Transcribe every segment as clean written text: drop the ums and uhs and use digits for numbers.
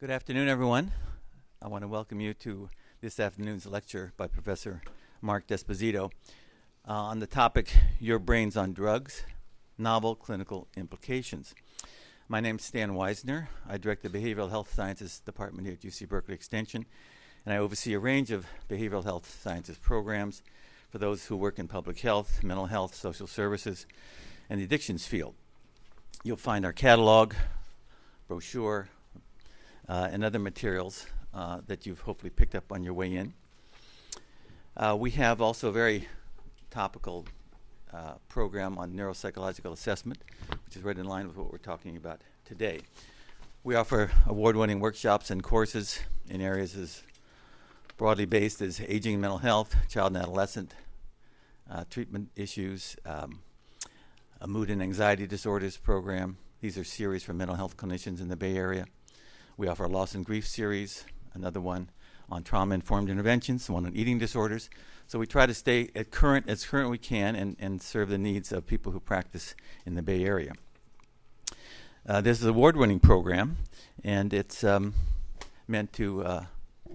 Good afternoon, everyone. I want to welcome you to this afternoon's lecture by Professor Mark Desposito on the topic, Your Brains on Drugs, Novel Clinical Implications. My name is Stan Weisner. I direct the Behavioral Health Sciences Department here at UC Berkeley Extension, and I oversee a range of behavioral health sciences programs for those who work in public health, mental health, social services, and the addictions field. You'll find our catalog, brochure, and other materials that you've hopefully picked up on your way in. We have also a very topical program on neuropsychological assessment, which is right in line with what we're talking about today. We offer award-winning workshops and courses in areas as broadly based as aging and mental health, child and adolescent treatment issues, a mood and anxiety disorders program. These are series for mental health clinicians in the Bay Area. We offer a loss and grief series, another one on trauma-informed interventions, one on eating disorders. So we try to stay as current we can and serve the needs of people who practice in the Bay Area. This is an award-winning program, and it's meant to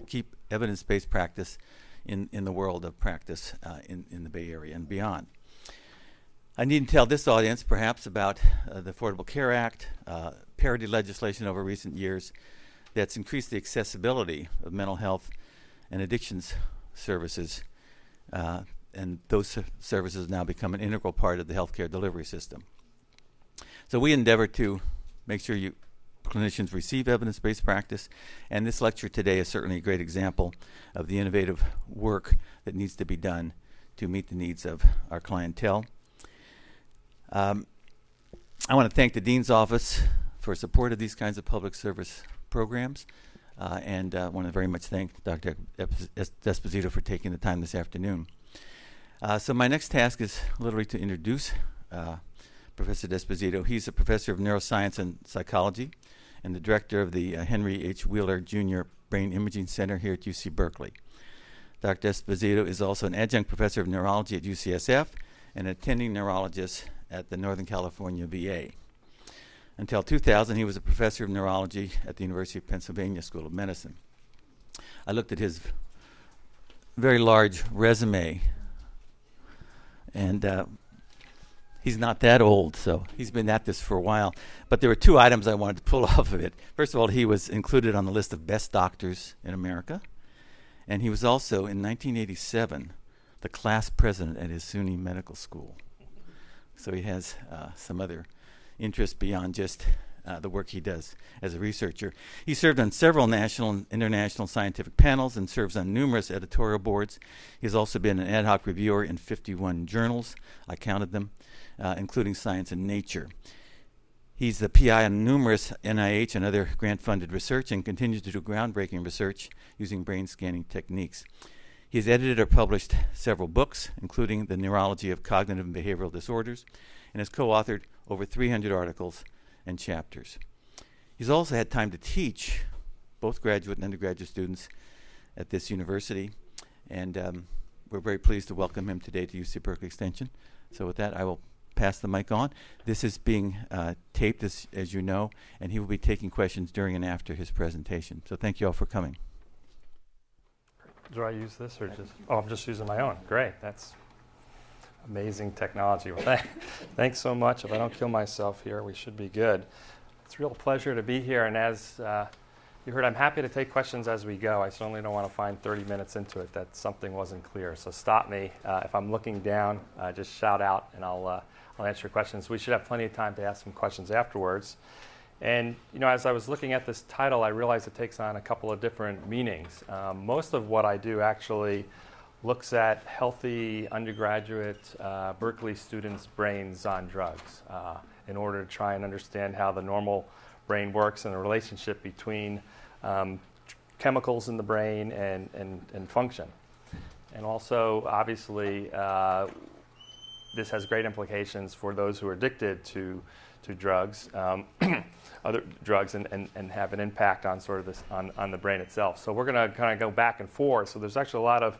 keep evidence-based practice in the world of practice in the Bay Area and beyond. I need to tell this audience perhaps about the Affordable Care Act, parity legislation over recent years that's increased the accessibility of mental health and addictions services, and those services now become an integral part of the healthcare delivery system. So we endeavor to make sure clinicians receive evidence-based practice, and this lecture today is certainly a great example of the innovative work that needs to be done to meet the needs of our clientele. I want to thank the Dean's Office for support of these kinds of public service programs, and I want to very much thank Dr. Desposito for taking the time this afternoon. So my next task is literally to introduce Professor Desposito. He's a professor of neuroscience and psychology and the director of the Henry H. Wheeler Jr. Brain Imaging Center here at UC Berkeley. Dr. Desposito is also an adjunct professor of neurology at UCSF and an attending neurologist at the Northern California VA. Until 2000, he was a professor of neurology at the University of Pennsylvania School of Medicine. I looked at his very large resume, and he's not that old, so he's been at this for a while. But there were two items I wanted to pull off of it. First of all, he was included on the list of best doctors in America, and he was also, in 1987, the class president at his SUNY Medical School. So he has some other interest beyond just the work he does as a researcher. He served on several national and international scientific panels and serves on numerous editorial boards. He's also been an ad hoc reviewer in 51 journals. I counted them, including Science and Nature. He's the PI on numerous NIH and other grant-funded research and continues to do groundbreaking research using brain scanning techniques. He's edited or published several books, including The Neurology of Cognitive and Behavioral Disorders, and has co-authored over 300 articles and chapters. He's also had time to teach both graduate and undergraduate students at this university, and we're very pleased to welcome him today to UC Berkeley Extension. So with that, I will pass the mic on. This is being taped, as you know, and he will be taking questions during and after his presentation. So thank you all for coming. Do I use this or just? Oh, I'm just using my own. Great. That's amazing technology. Well, thanks so much. If I don't kill myself here, we should be good. It's a real pleasure to be here. And as you heard, I'm happy to take questions as we go. I certainly don't want to find 30 minutes into it that something wasn't clear. So stop me. If I'm looking down, just shout out and I'll answer your questions. We should have plenty of time to ask some questions afterwards. And as I was looking at this title, I realized it takes on a couple of different meanings. Most of what I do actually looks at healthy undergraduate Berkeley students' brains on drugs in order to try and understand how the normal brain works and the relationship between chemicals in the brain and function. And also, obviously, this has great implications for those who are addicted to drugs, other drugs, and have an impact on sort of this on the brain itself. So we're going to kind of go back and forth. So there's actually a lot of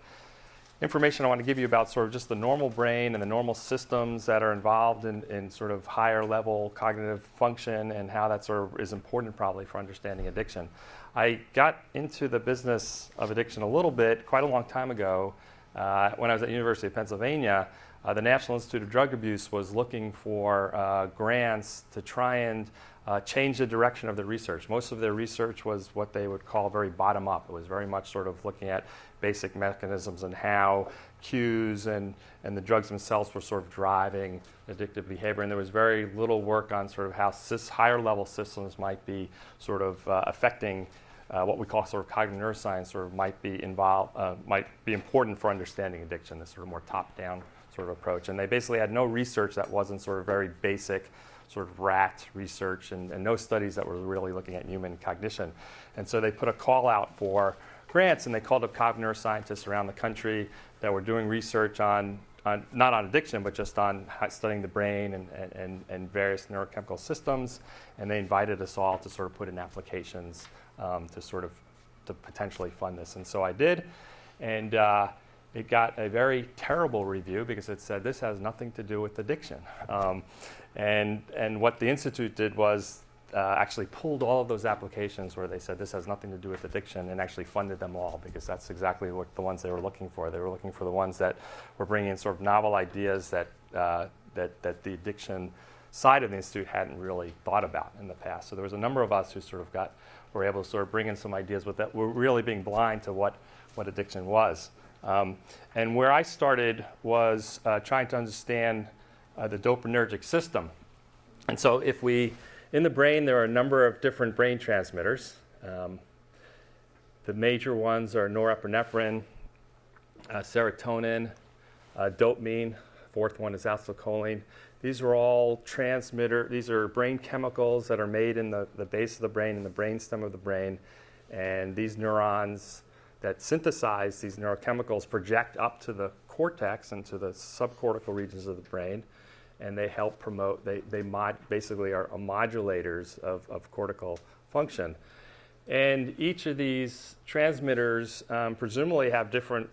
information I want to give you about sort of just the normal brain and the normal systems that are involved in sort of higher level cognitive function and how that sort of is important probably for understanding addiction. I got into the business of addiction a little bit quite a long time ago when I was at the University of Pennsylvania. The National Institute of Drug Abuse was looking for grants to try and change the direction of the research. Most of their research was what they would call very bottom-up. It was very much sort of looking at basic mechanisms and how cues and the drugs themselves were sort of driving addictive behavior. And there was very little work on sort of how higher-level systems might be sort of affecting what we call sort of cognitive neuroscience, or might be important for understanding addiction, this sort of more top-down sort of approach. And they basically had no research that wasn't sort of very basic sort of rat research and no studies that were really looking at human cognition. And so they put a call out for grants, and they called up cognitive neuroscientists around the country that were doing research on not on addiction, but just on studying the brain and various neurochemical systems. And they invited us all to sort of put in applications to potentially fund this. And so I did, and it got a very terrible review because it said this has nothing to do with addiction. And what the Institute did was actually pulled all of those applications where they said this has nothing to do with addiction, and actually funded them all, because that's exactly what the ones they were looking for. They were looking for the ones that were bringing in sort of novel ideas that the addiction side of the Institute hadn't really thought about in the past. So there was a number of us who sort of were able to sort of bring in some ideas with that. We're really being blind to what addiction was. And where I started was trying to understand the dopaminergic system. And so in the brain, there are a number of different brain transmitters. The major ones are norepinephrine, serotonin, dopamine. Fourth one is acetylcholine. These are all these are brain chemicals that are made in the base of the brain, in the brainstem of the brain. And these neurons that synthesize these neurochemicals project up to the cortex and to the subcortical regions of the brain, and they help promote, they basically are modulators of cortical function. And each of these transmitters presumably have different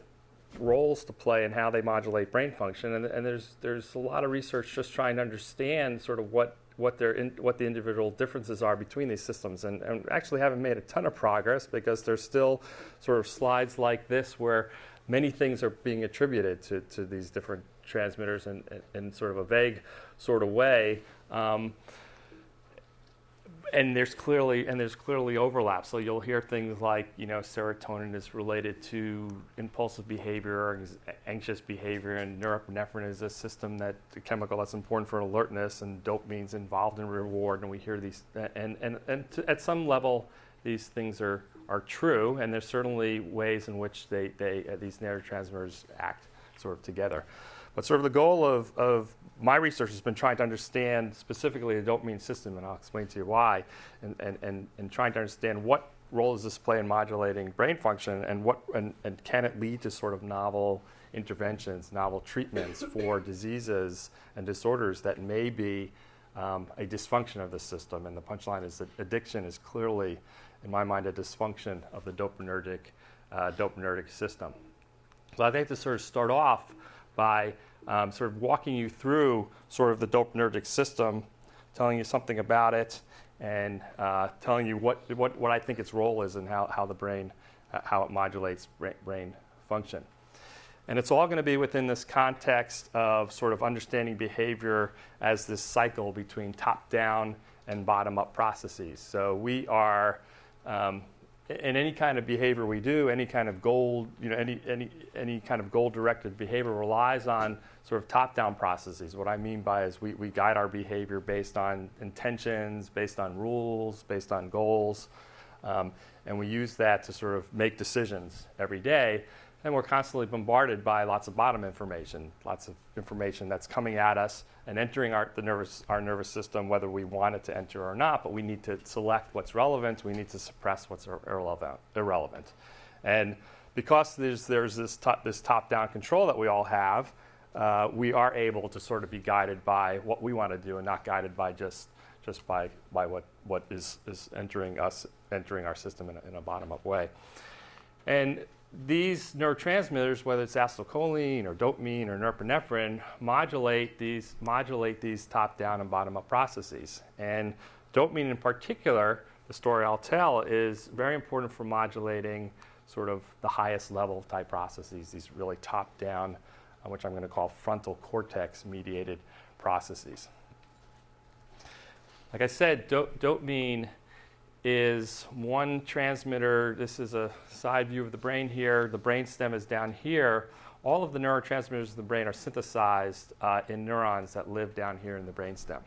roles to play in how they modulate brain function, and there's a lot of research just trying to understand sort of what the individual differences are between these systems, and actually haven't made a ton of progress, because there's still sort of slides like this where many things are being attributed to these different transmitters in sort of a vague sort of way. And there's clearly overlap. So you'll hear things like, serotonin is related to impulsive behavior or anxious behavior, and norepinephrine is a chemical that's important for alertness, and dopamine's involved in reward. And we hear these, at some level, these things are true, and there's certainly ways in which these neurotransmitters act sort of together. But sort of the goal of my research has been trying to understand specifically the dopamine system, and I'll explain to you why, and trying to understand what role does this play in modulating brain function, and can it lead to sort of novel interventions, novel treatments for diseases and disorders that may be a dysfunction of the system. And the punchline is that addiction is clearly, in my mind, a dysfunction of the dopaminergic system. So I think to sort of start off by sort of walking you through sort of the dopaminergic system, telling you something about it, and telling you what I think its role is and how the brain, how it modulates brain function. And it's all going to be within this context of sort of understanding behavior as this cycle between top-down and bottom-up processes. So we are in any kind of behavior we do, any kind of goal, any kind of goal-directed behavior relies on sort of top-down processes. What I mean by is we guide our behavior based on intentions, based on rules, based on goals, and we use that to sort of make decisions every day. And we're constantly bombarded by lots of bottom information, lots of information that's coming at us and entering our nervous system, whether we want it to enter or not. But we need to select what's relevant. We need to suppress what's irrelevant. And because there's this top-down control that we all have, we are able to sort of be guided by what we want to do, and not guided by just by what is entering our system in a bottom-up way. And these neurotransmitters, whether it's acetylcholine or dopamine or norepinephrine, modulate these top-down and bottom-up processes. And dopamine in particular, the story I'll tell, is very important for modulating sort of the highest level type processes, these really top-down, which I'm going to call frontal cortex-mediated processes. Like I said, dopamine is one transmitter. This is a side view of the brain here. The brainstem is down here. All of the neurotransmitters in the brain are synthesized in neurons that live down here in the brainstem.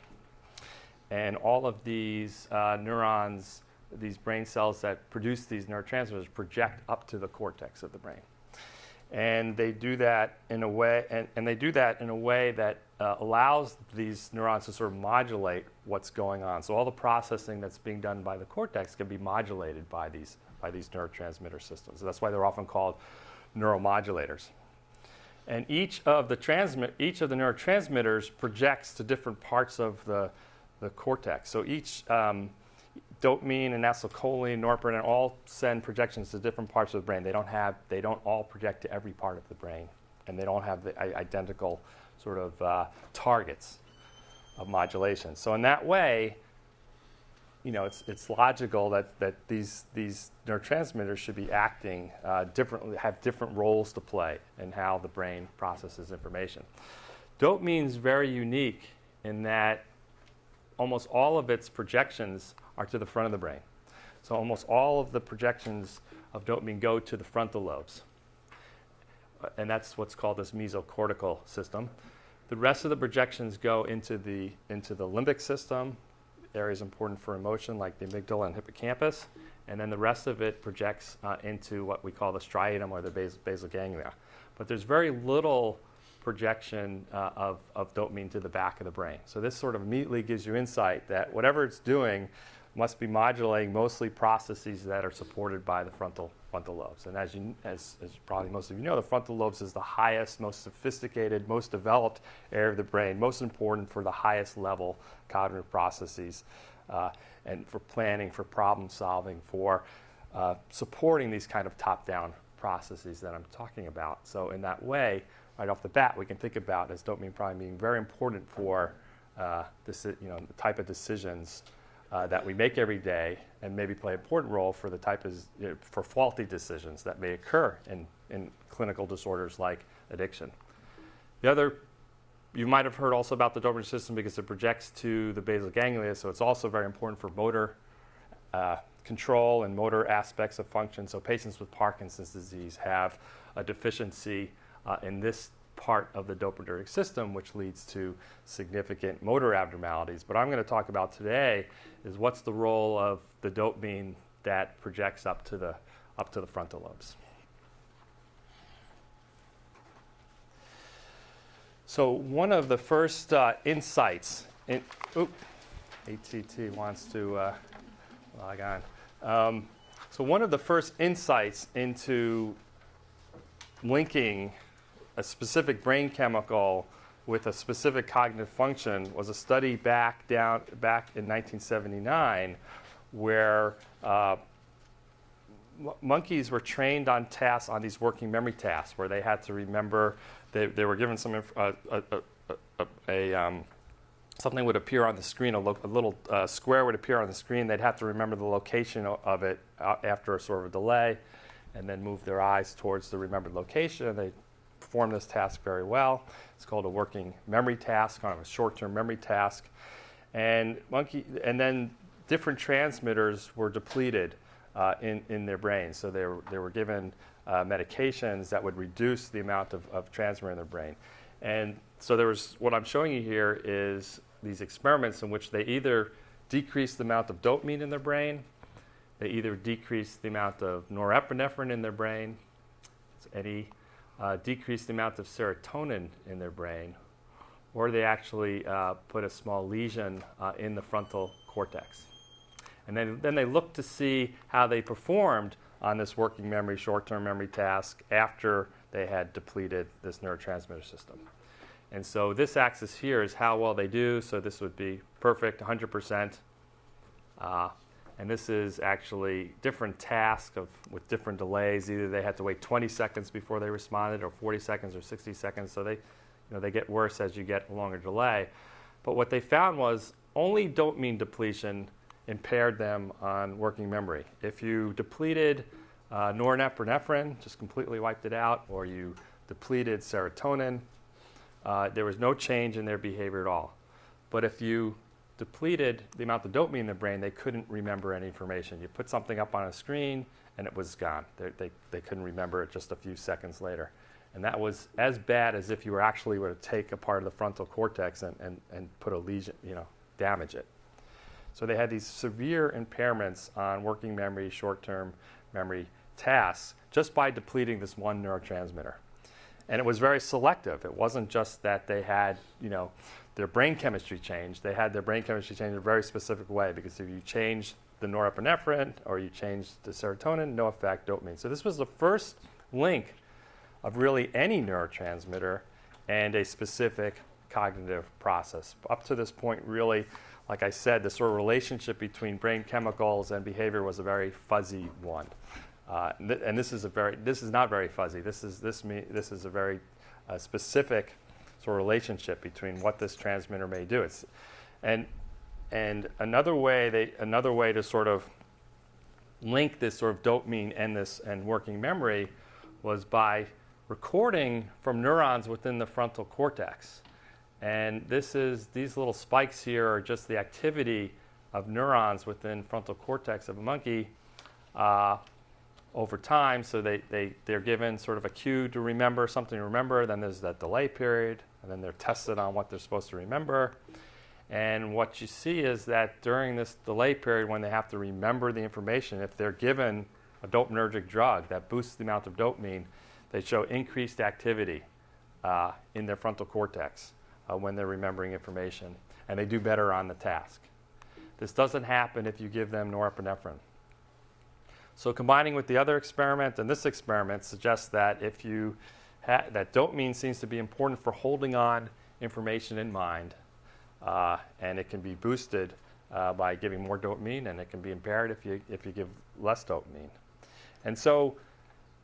And all of these neurons, these brain cells that produce these neurotransmitters, project up to the cortex of the brain. And they do that in a way, and they do that in a way that allows these neurons to sort of modulate what's going on. So all the processing that's being done by the cortex can be modulated by these neurotransmitter systems. So that's why they're often called neuromodulators. And each of the neurotransmitters projects to different parts of the cortex. So each dopamine and acetylcholine, norepinephrine all send projections to different parts of the brain. They don't all project to every part of the brain, and they don't have the identical sort of targets of modulation. So in that way, it's logical that these neurotransmitters should be acting differently, have different roles to play in how the brain processes information. Dopamine is very unique in that almost all of its projections are to the front of the brain. So almost all of the projections of dopamine go to the frontal lobes. And that's what's called this mesocortical system. The rest of the projections go into the limbic system, areas important for emotion like the amygdala and hippocampus. And then the rest of it projects into what we call the striatum or the basal ganglia. But there's very little projection of dopamine to the back of the brain. So this sort of immediately gives you insight that whatever it's doing must be modulating mostly processes that are supported by the frontal lobes. And as probably most of you know, the frontal lobes is the highest, most sophisticated, most developed area of the brain, most important for the highest level cognitive processes and for planning, for problem solving, for supporting these kind of top-down processes that I'm talking about. So in that way, right off the bat, we can think about as dopamine probably being very important for the type of decisions that we make every day, and maybe play an important role for the for faulty decisions that may occur in clinical disorders like addiction. The other, you might have heard also about the dopamine system because it projects to the basal ganglia, so it's also very important for motor control and motor aspects of function. So patients with Parkinson's disease have a deficiency in this part of the dopaminergic system, which leads to significant motor abnormalities. But I'm going to talk about today is what's the role of the dopamine that projects up to the frontal lobes. So one of the first insights ATT wants to log on. So one of the first insights into linking a specific brain chemical with a specific cognitive function was a study back in 1979 where monkeys were trained on tasks, on these working memory tasks, where they had to remember, they were given some something would appear on the screen, a little square would appear on the screen. They'd have to remember the location of it after a sort of a delay, and then move their eyes towards the remembered location. They perform this task very well. It's called a working memory task, kind of a short-term memory task. And then different transmitters were depleted in their brains. So they were given medications that would reduce the amount of transmitter in their brain. And so what I'm showing you here is these experiments in which they either decrease the amount of dopamine in their brain, they either decrease the amount of norepinephrine in their brain, decrease the amount of serotonin in their brain, or they actually put a small lesion in the frontal cortex. And then they looked to see how they performed on this working memory, short-term memory task after they had depleted this neurotransmitter system. And so this axis here is how well they do. So this would be perfect, 100%. And this is actually different tasks with different delays. Either they had to wait 20 seconds before they responded, or 40 seconds, or 60 seconds. So they get worse as you get a longer delay. But what they found was only dopamine depletion impaired them on working memory. If you depleted norepinephrine, just completely wiped it out, or you depleted serotonin, there was no change in their behavior at all. But if you depleted the amount of dopamine in the brain, they couldn't remember any information. You put something up on a screen and it was gone. They couldn't remember it just a few seconds later. And that was as bad as if you were actually were to take a part of the frontal cortex and put a lesion, damage it. So they had these severe impairments on working memory, short-term memory tasks just by depleting this one neurotransmitter. And it was very selective. It wasn't just that they had, their brain chemistry changed. They had their brain chemistry changed in a very specific way, because if you changed the norepinephrine or you changed the serotonin, no effect, dopamine. So this was the first link of really any neurotransmitter and a specific cognitive process. Up to this point, really, like I said, the sort of relationship between brain chemicals and behavior was a very fuzzy one. And this is not very fuzzy. This is a very specific sort of relationship between what this transmitter may do. And another way to sort of link this sort of dopamine and working memory was by recording from neurons within the frontal cortex. And these little spikes here are just the activity of neurons within frontal cortex of a monkey over time. So they're given sort of a cue to remember, something to remember. Then there's that delay period, and then they're tested on what they're supposed to remember. And what you see is that during this delay period, when they have to remember the information, if they're given a dopaminergic drug that boosts the amount of dopamine, they show increased activity in their frontal cortex when they're remembering information, and they do better on the task. This doesn't happen if you give them norepinephrine. So combining with the other experiment and this experiment suggests that that dopamine seems to be important for holding on information in mind, and it can be boosted by giving more dopamine, and it can be impaired if you give less dopamine. And so,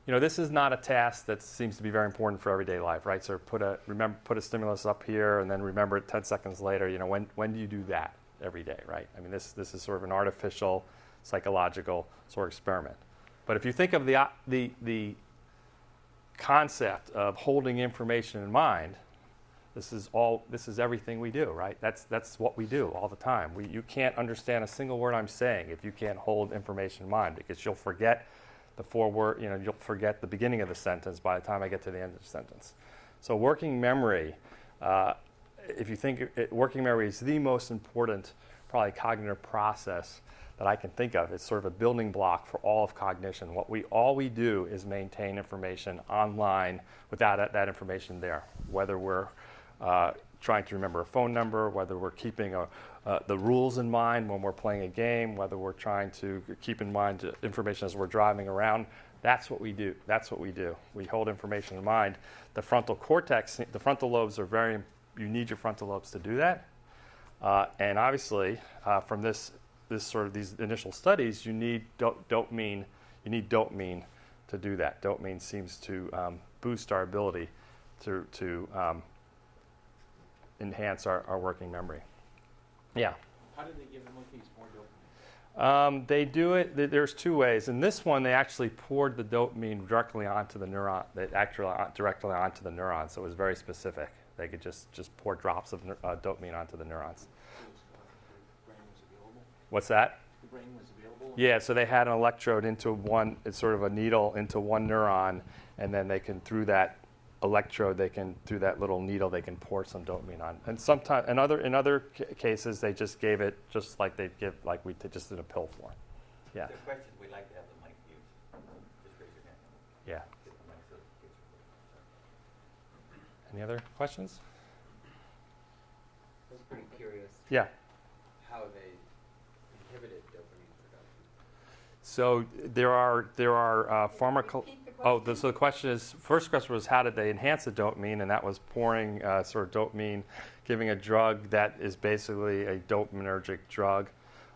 this is not a task that seems to be very important for everyday life, right? So put a stimulus up here and then remember it 10 seconds later. When do you do that every day, right? I mean, this is sort of an artificial psychological sort of experiment. But if you think of the concept of holding information in mind, this is everything we do, right? That's what we do all the time. You can't understand a single word I'm saying if you can't hold information in mind, because you'll forget you'll forget the beginning of the sentence by the time I get to the end of the sentence. So working memory, if you think working memory is the most important, probably cognitive process that I can think of. It's sort of a building block for all of cognition. All we do is maintain information online without that information there, whether we're trying to remember a phone number, whether we're keeping the rules in mind when we're playing a game, whether we're trying to keep in mind information as we're driving around. That's what we do. We hold information in mind. The frontal cortex, the frontal lobes are you need your frontal lobes to do that. And obviously, from these initial studies, you need dopamine. You need dopamine to do that. Dopamine seems to boost our ability to enhance our working memory. Yeah. How did they give the monkeys more dopamine? They do it. There's two ways. In this one, they actually poured the dopamine directly onto the neuron. Directly onto the neuron, so it was very specific. They could just pour drops of dopamine onto the neurons. The brain was available? What's that? The brain was available? Yeah, so they had an electrode into one, it's sort of a needle into one neuron, and then they can, through that electrode, through that little needle, they can pour some dopamine on. And sometimes, in other cases, they just gave it just like they'd give, like we just did a pill form. Yeah. The question we'd like to have the mic use. Just raise your hand. Yeah. Get the mic so it gets recorded. Any other questions? I was pretty curious Yeah. how they inhibited dopamine production. So there are pharmacological. So the question is, first question was how did they enhance the dopamine, and that was pouring sort of dopamine, giving a drug that is basically a dopaminergic drug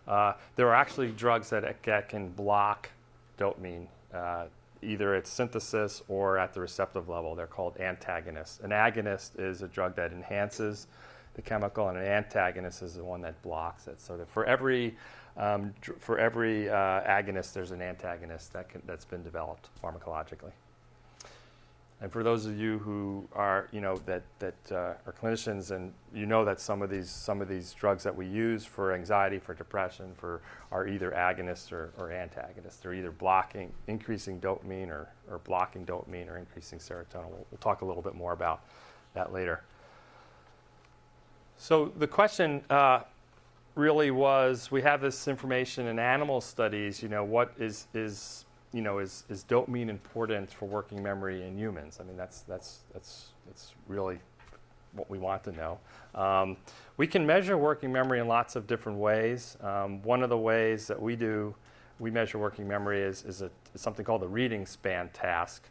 There are actually drugs that can block dopamine, either its synthesis or at the receptive level. They're called antagonists. An agonist is a drug that enhances the chemical, and an antagonist is the one that blocks it. So that for every agonist, there's an antagonist that's been developed pharmacologically. And for those of you who are, that are clinicians, and that some of these drugs that we use for anxiety, for depression, are either agonists or antagonists. They're either increasing dopamine or blocking dopamine or increasing serotonin. We'll talk a little bit more about that later. So the question really was, we have this information in animal studies. What is dopamine important for working memory in humans? I mean, that's really what we want to know. We can measure working memory in lots of different ways. One of the ways that we measure working memory is something called the reading span task.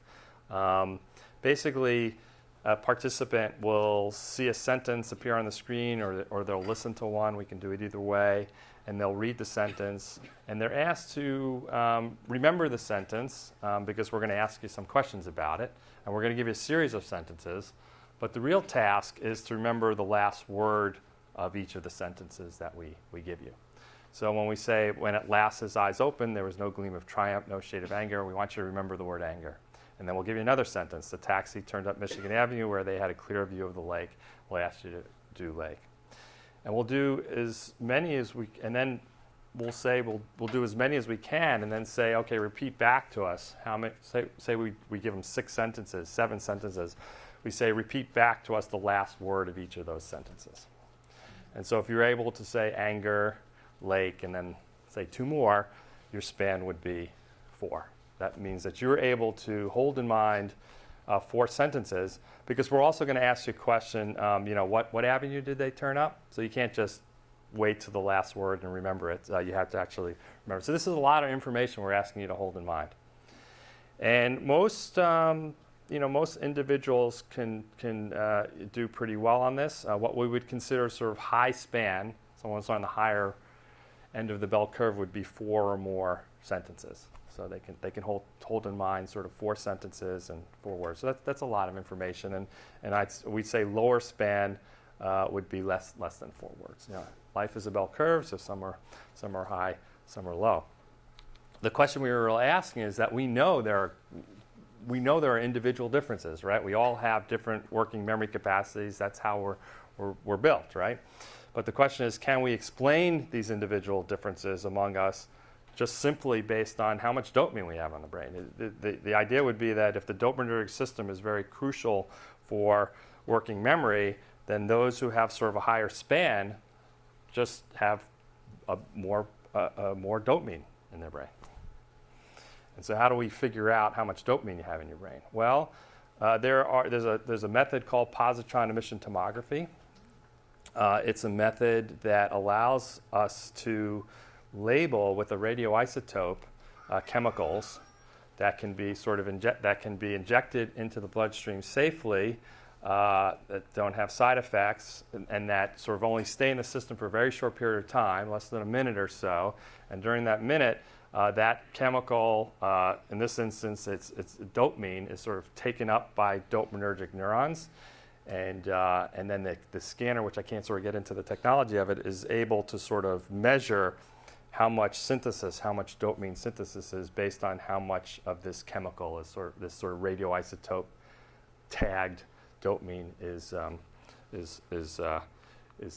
Basically, a participant will see a sentence appear on the screen, or they'll listen to one. We can do it either way. And they'll read the sentence, and they're asked to remember the sentence because we're going to ask you some questions about it, and we're going to give you a series of sentences. But the real task is to remember the last word of each of the sentences that we give you. So when we say, when at last his eyes opened, there was no gleam of triumph, no shade of anger, we want you to remember the word anger. And then we'll give you another sentence. The taxi turned up Michigan Avenue where they had a clear view of the lake. We'll ask you to do lake. And we'll do as many as we, and then we'll say we'll do as many as we can, and then say, okay, repeat back to us how many. Say we give them 6 sentences, 7 sentences. We say repeat back to us the last word of each of those sentences. And so if you're able to say anger, lake, and then say 2 more, your span would be 4. That means that you're able to hold in mind 4 sentences, because we're also going to ask you a question, what avenue did they turn up? So you can't just wait to the last word and remember it. You have to actually remember. So this is a lot of information we're asking you to hold in mind. And most individuals can do pretty well on this. What we would consider sort of high span, someone's on the higher end of the bell curve, would be 4 or more sentences. So they can hold in mind sort of 4 sentences and 4 words. So that's a lot of information. And we'd say lower span would be less than 4 words. Life is a bell curve, so some are high, some are low. The question we were asking is that we know there are individual differences, right? We all have different working memory capacities. That's how we're built, right? But the question is, can we explain these individual differences among us just simply based on how much dopamine we have on the brain? The idea would be that if the dopaminergic system is very crucial for working memory, then those who have sort of a higher span just have more dopamine in their brain. And so how do we figure out how much dopamine you have in your brain? Well, there's a method called positron emission tomography. It's a method that allows us to label with a radioisotope chemicals that can be injected into the bloodstream safely, that don't have side effects, and that sort of only stay in the system for a very short period of time, less than a minute or so. And during that minute, that chemical, in this instance, it's dopamine, is sort of taken up by dopaminergic neurons. And then the scanner, which I can't sort of get into the technology of it, is able to sort of measure how much dopamine synthesis is based on how much of this chemical is this sort of radioisotope tagged dopamine is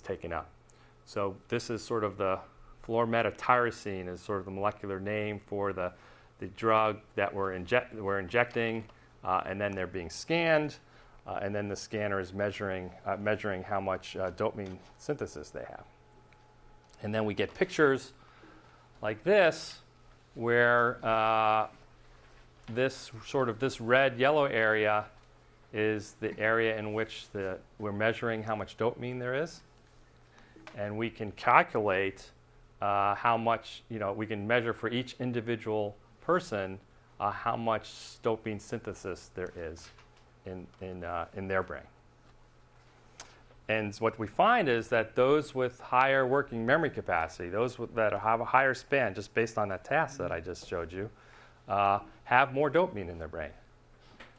taken up. So this is sort of the fluormetatyrosine is sort of the molecular name for the drug that we're injecting, and then they're being scanned, and then the scanner is measuring how much dopamine synthesis they have. And then we get pictures like this, where this red-yellow area is the area in which we're measuring how much dopamine there is. And we can calculate how much, we can measure for each individual person how much dopamine synthesis there is in their brain. And what we find is that those with higher working memory capacity, that have a higher span, just based on that task that I just showed you, have more dopamine in their brain.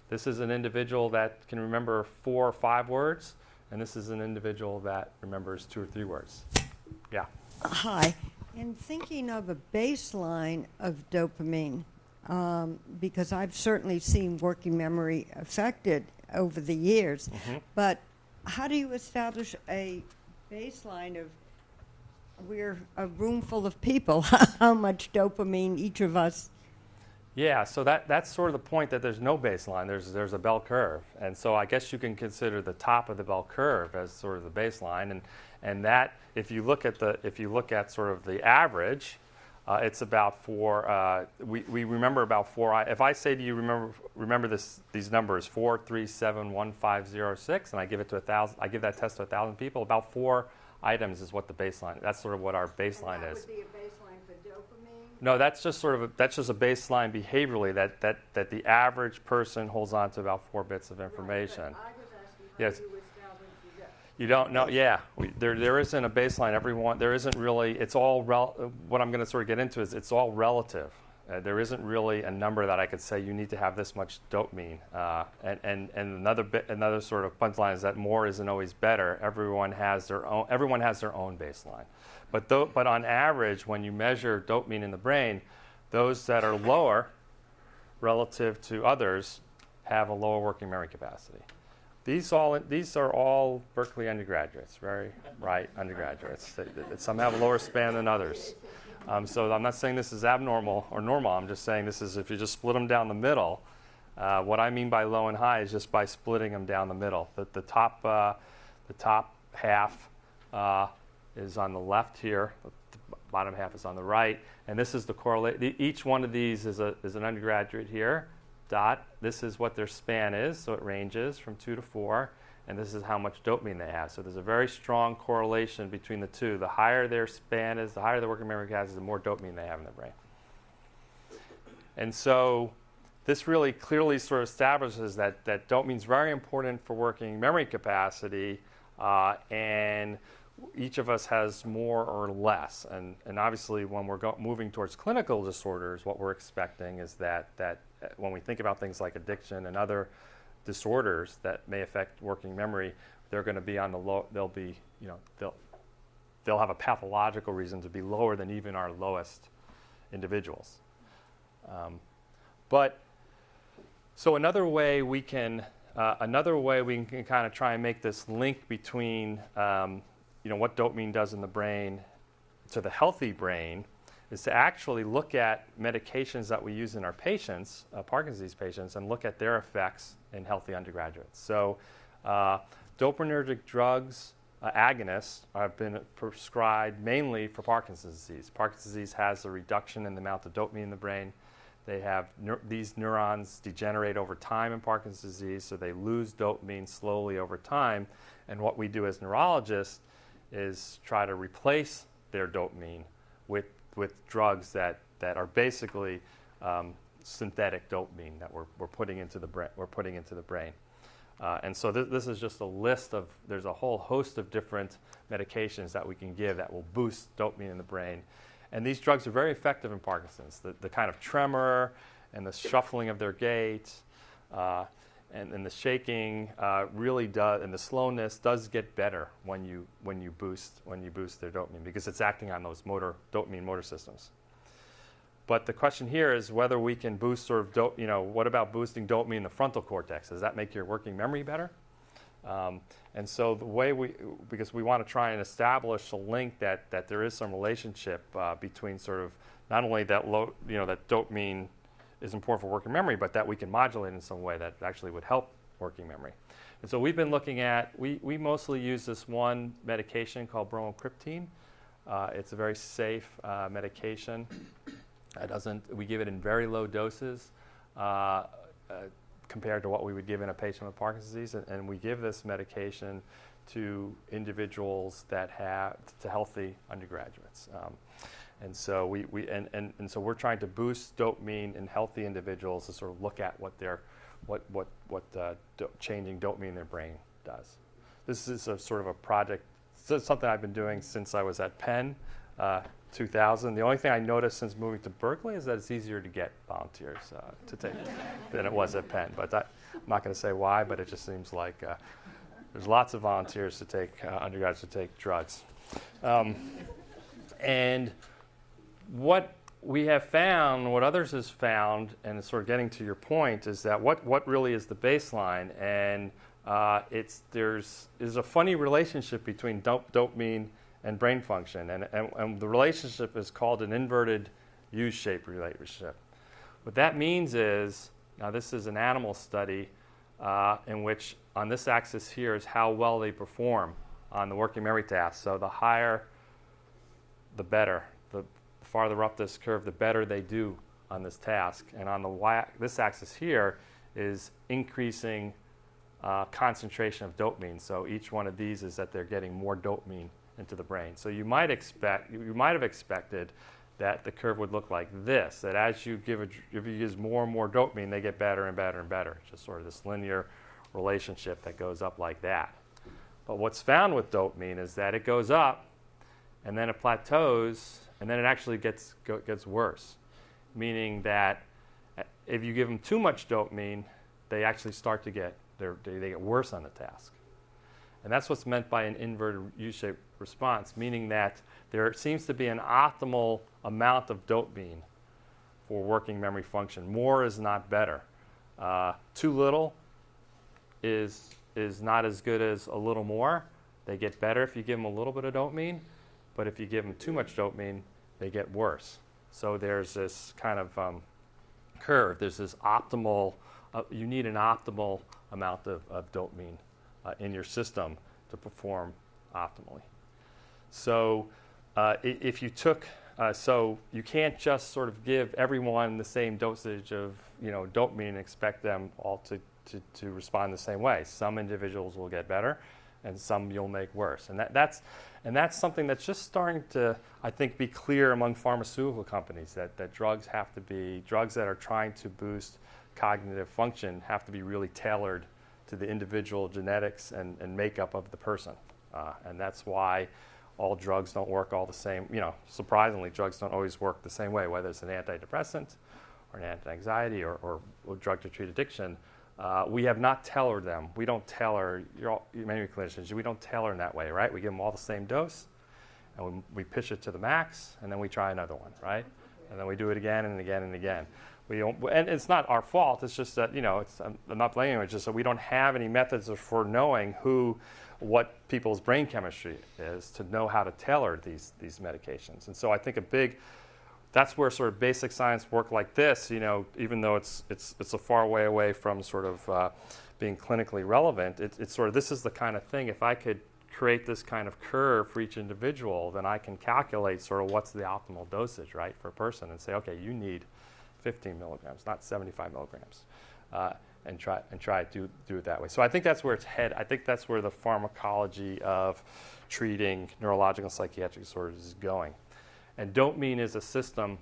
This is an individual that can remember 4 or 5 words, and this is an individual that remembers 2 or 3 words. Yeah. Hi. In thinking of a baseline of dopamine, because I've certainly seen working memory affected over the years, but how do you establish a baseline of, we're a room full of people, how much dopamine each of us? Yeah, so that's sort of the point, that there's no baseline. There's a bell curve, and so I guess you can consider the top of the bell curve as sort of the baseline, and that if you look at sort of the average, it's about 4. We remember about 4. If I say to you, remember these numbers 4, 3, 7, 1, 5, 0, 6, and I give it to 1,000. I give that test to 1,000 people. About 4 items is what the baseline. That's sort of what our baseline and that is. Would be a baseline for dopamine? No, that's just sort of a baseline behaviorally that the average person holds on to about 4 bits of information. Right, but I was asking how Yes. you establish that. You don't know, yeah. There isn't a baseline. There isn't really. It's all what I'm going to sort of get into is it's all relative. There isn't really a number that I could say you need to have this much dopamine. And another sort of punchline is that more isn't always better. Everyone has their own baseline. But on average, when you measure dopamine in the brain, those that are lower relative to others have a lower working memory capacity. These are all Berkeley undergraduates, very bright undergraduates. Some have a lower span than others. So I'm not saying this is abnormal or normal. I'm just saying this is, if you just split them down the middle, what I mean by low and high is just by splitting them down the middle. The top half is on the left here. The bottom half is on the right. And this is the correlate. Each one of these is an undergraduate here. Dot. This is what their span is, so it ranges from 2 to 4, and this is how much dopamine they have. So there's a very strong correlation between the two. The higher their span is, the higher their working memory capacity, the more dopamine they have in their brain. And so this really clearly sort of establishes that dopamine is very important for working memory capacity, and each of us has more or less. And obviously, when we're moving towards clinical disorders, what we're expecting is that when we think about things like addiction and other disorders that may affect working memory, they're going to be on the low. They'll have a pathological reason to be lower than even our lowest individuals. So another way we can kind of try and make this link between what dopamine does in the brain to the healthy brain is to actually look at medications that we use in our patients, Parkinson's disease patients, and look at their effects in healthy undergraduates. So dopaminergic drugs, agonists, have been prescribed mainly for Parkinson's disease. Parkinson's disease has a reduction in the amount of dopamine in the brain. They have these neurons degenerate over time in Parkinson's disease, so they lose dopamine slowly over time. And what we do as neurologists is try to replace their dopamine with drugs that are basically synthetic dopamine that we're putting into the brain. And so this is just a list of. There's a whole host of different medications that we can give that will boost dopamine in the brain. And these drugs are very effective in Parkinson's. The kind of tremor and the shuffling of their gait and the shaking really does, and the slowness does get better when you boost their dopamine, because it's acting on those dopamine motor systems. But the question here is whether we can boost sort of what about boosting dopamine in the frontal cortex? Does that make your working memory better? And so the way because we want to try and establish a link that there is some relationship between sort of not only that that dopamine is important for working memory, but that we can modulate in some way that actually would help working memory. And so we've been looking at, we mostly use this one medication called bromocriptine. It's a very safe medication. We give it in very low doses compared to what we would give in a patient with Parkinson's disease, and we give this medication to individuals to healthy undergraduates. And so so we're trying to boost dopamine in healthy individuals to sort of look at what changing dopamine in their brain does. this is a sort of a project, something I've been doing since I was at Penn, 2000. The only thing I noticed since moving to Berkeley is that it's easier to get volunteers to take than it was at Penn. But I'm not going to say why, but it just seems like there's lots of volunteers to take, undergrads to take drugs. And what we have found, what others has found, and it's sort of getting to your point, is that what really is the baseline? And there's a funny relationship between dopamine and brain function, and the relationship is called an inverted U-shaped relationship. What that means is, now this is an animal study in which on this axis here is how well they perform on the working memory task. So the higher, the better. The farther up this curve, the better they do on this task. And on this axis here is increasing concentration of dopamine. So each one of these is that they're getting more dopamine into the brain. So you might have expected that the curve would look like this, that as you use more and more dopamine, they get better and better and better. Just sort of this linear relationship that goes up like that. But what's found with dopamine is that it goes up, and then it plateaus, and then it actually gets worse. Meaning that if you give them too much dopamine, they actually start to get worse on the task. And that's what's meant by an inverted U-shaped response, meaning that there seems to be an optimal amount of dopamine for working memory function. More is not better. Too little is not as good as a little more. They get better if you give them a little bit of dopamine, but if you give them too much dopamine, they get worse. So there's this kind of curve. There's this optimal, you need an optimal amount of dopamine in your system to perform optimally. So if you took, so you can't just sort of give everyone the same dosage of dopamine and expect them all to respond the same way. Some individuals will get better, and some you'll make worse. And that's something that's just starting to, I think, be clear among pharmaceutical companies, that drugs that are trying to boost cognitive function have to be really tailored to the individual genetics and makeup of the person. And that's why all drugs don't work all the same. Surprisingly, drugs don't always work the same way, whether it's an antidepressant or an anti-anxiety or drug to treat addiction. We have not tailored them. We don't tailor, many clinicians, we don't tailor in that way, right? We give them all the same dose, and we pitch it to the max, and then we try another one, right? And then we do it again and again and again. And it's not our fault. It's just that, I'm not blaming it. It's just that we don't have any methods for knowing what people's brain chemistry is to know how to tailor these medications. And so I think that's where sort of basic science work like this, even though it's a far way away from sort of being clinically relevant, it's sort of, this is the kind of thing, if I could create this kind of curve for each individual, then I can calculate sort of what's the optimal dosage, right, for a person, and say, okay, you need 15 milligrams, not 75 milligrams, and try to do it that way. So I think that's where it's headed. I think that's where the pharmacology of treating neurological and psychiatric disorders is going. And dopamine is a system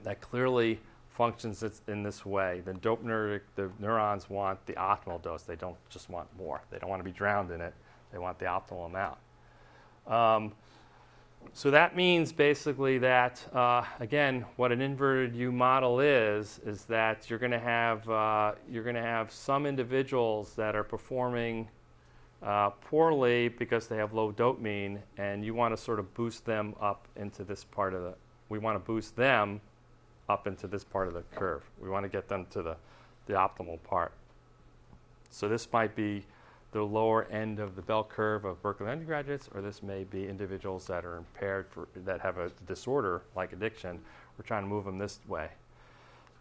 that clearly functions in this way. The neurons want the optimal dose. They don't just want more. They don't want to be drowned in it. They want the optimal amount. So that means basically that, again, what an inverted U model is that you're going to have some individuals that are performing poorly because they have low dopamine, and you want to sort of boost them up into this part of we want to boost them up into this part of the curve. We want to get them to the optimal part. So this might be the lower end of the bell curve of Berkeley undergraduates, or this may be individuals that are impaired, that have a disorder like addiction. We're trying to move them this way.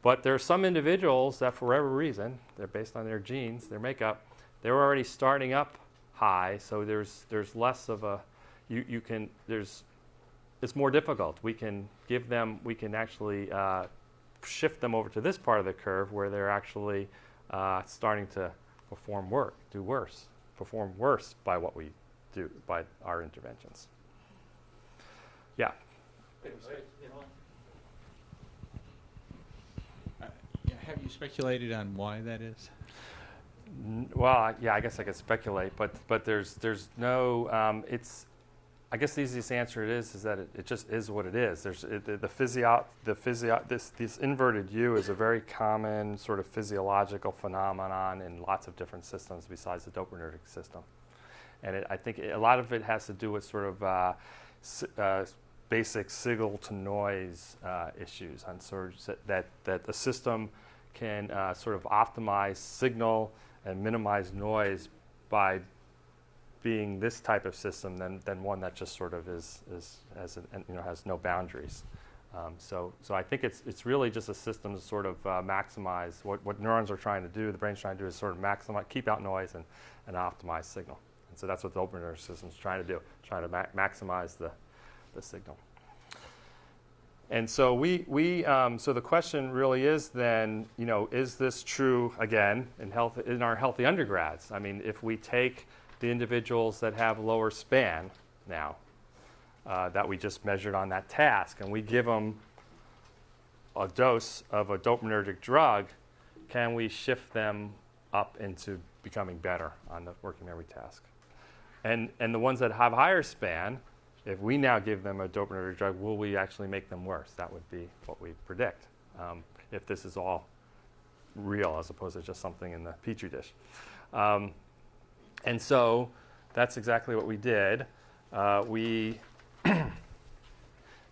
But there are some individuals that, for whatever reason, they're based on their genes, their makeup, they're already starting up high, so there's less of a, it's more difficult. We can actually shift them over to this part of the curve where they're actually starting to perform worse by what we do, by our interventions. Yeah. Have you speculated on why that is? Well, yeah, I guess I could speculate, but there's no. I guess the easiest answer is that it just is what it is. This inverted U is a very common sort of physiological phenomenon in lots of different systems besides the dopaminergic system, and I think a lot of it has to do with sort of basic signal to noise issues, on sort of that the system can sort of optimize signal and minimize noise by being this type of system than one that just sort of has no boundaries. So I think it's really just a system to sort of maximize what neurons are trying to do. The brain's trying to do is sort of maximize, keep out noise and optimize signal. And so that's what the dopaminergic system is trying to do, trying to maximize the signal. And so so the question really is then, is this true again in our healthy undergrads? I mean, if we take the individuals that have lower span now that we just measured on that task, and we give them a dose of a dopaminergic drug, can we shift them up into becoming better on the working memory task? And the ones that have higher span, if we now give them a dopaminergic drug, will we actually make them worse? That would be what we predict, if this is all real as opposed to just something in the petri dish. And so that's exactly what we did.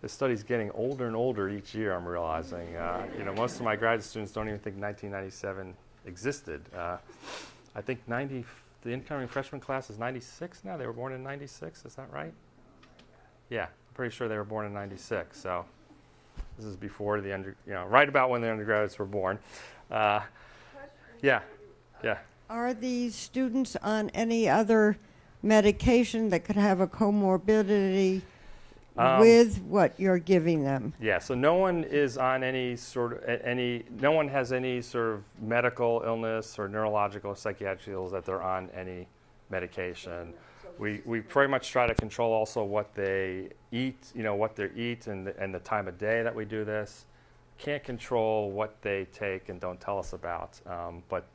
This study's getting older and older each year, I'm realizing. Most of my graduate students don't even think 1997 existed. I think the incoming freshman class is 96 now. They were born in 96, is that right? Yeah, I'm pretty sure they were born in 96. So this is before right about when the undergraduates were born. Yeah. Are these students on any other medication that could have a comorbidity with what you're giving them? Yeah, so no one is on no one has any sort of medical illness or neurological or psychiatric illness that they're on any medication. We pretty much try to control also what they eat, and the time of day that we do this. Can't control what they take and don't tell us about, but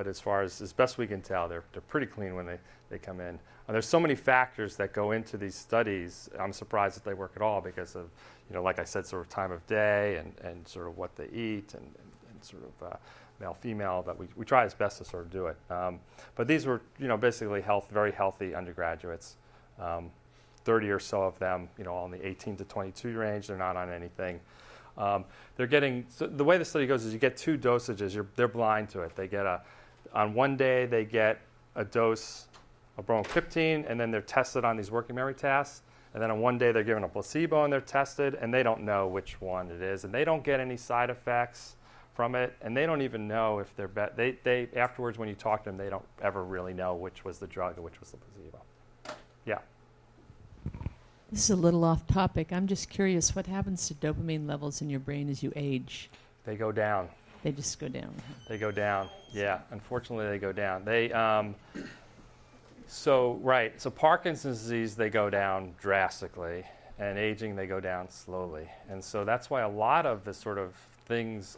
as far as best we can tell, they're pretty clean when they come in. And there's so many factors that go into these studies. I'm surprised that they work at all because of, like I said, sort of time of day and sort of what they eat and sort of male, female, that we try as best to sort of do it. But these were, basically very healthy undergraduates. 30 or so of them, all in the 18 to 22 range. They're not on anything. They're getting, so the way the study goes is you get two dosages. They're blind to it. They get on one day they get a dose of bromocriptine, and then they're tested on these working memory tasks. And then on one day they're given a placebo and they're tested, and they don't know which one it is, and they don't get any side effects from it, and they don't even know if they're they afterwards when you talk to them, they don't ever really know which was the drug and which was the placebo. Yeah. This is a little off topic. I'm just curious, what happens to dopamine levels in your brain as you age? They go down. They just go down. They go down. Yeah, unfortunately they go down. So Parkinson's disease, they go down drastically, and aging, they go down slowly. And so that's why a lot of things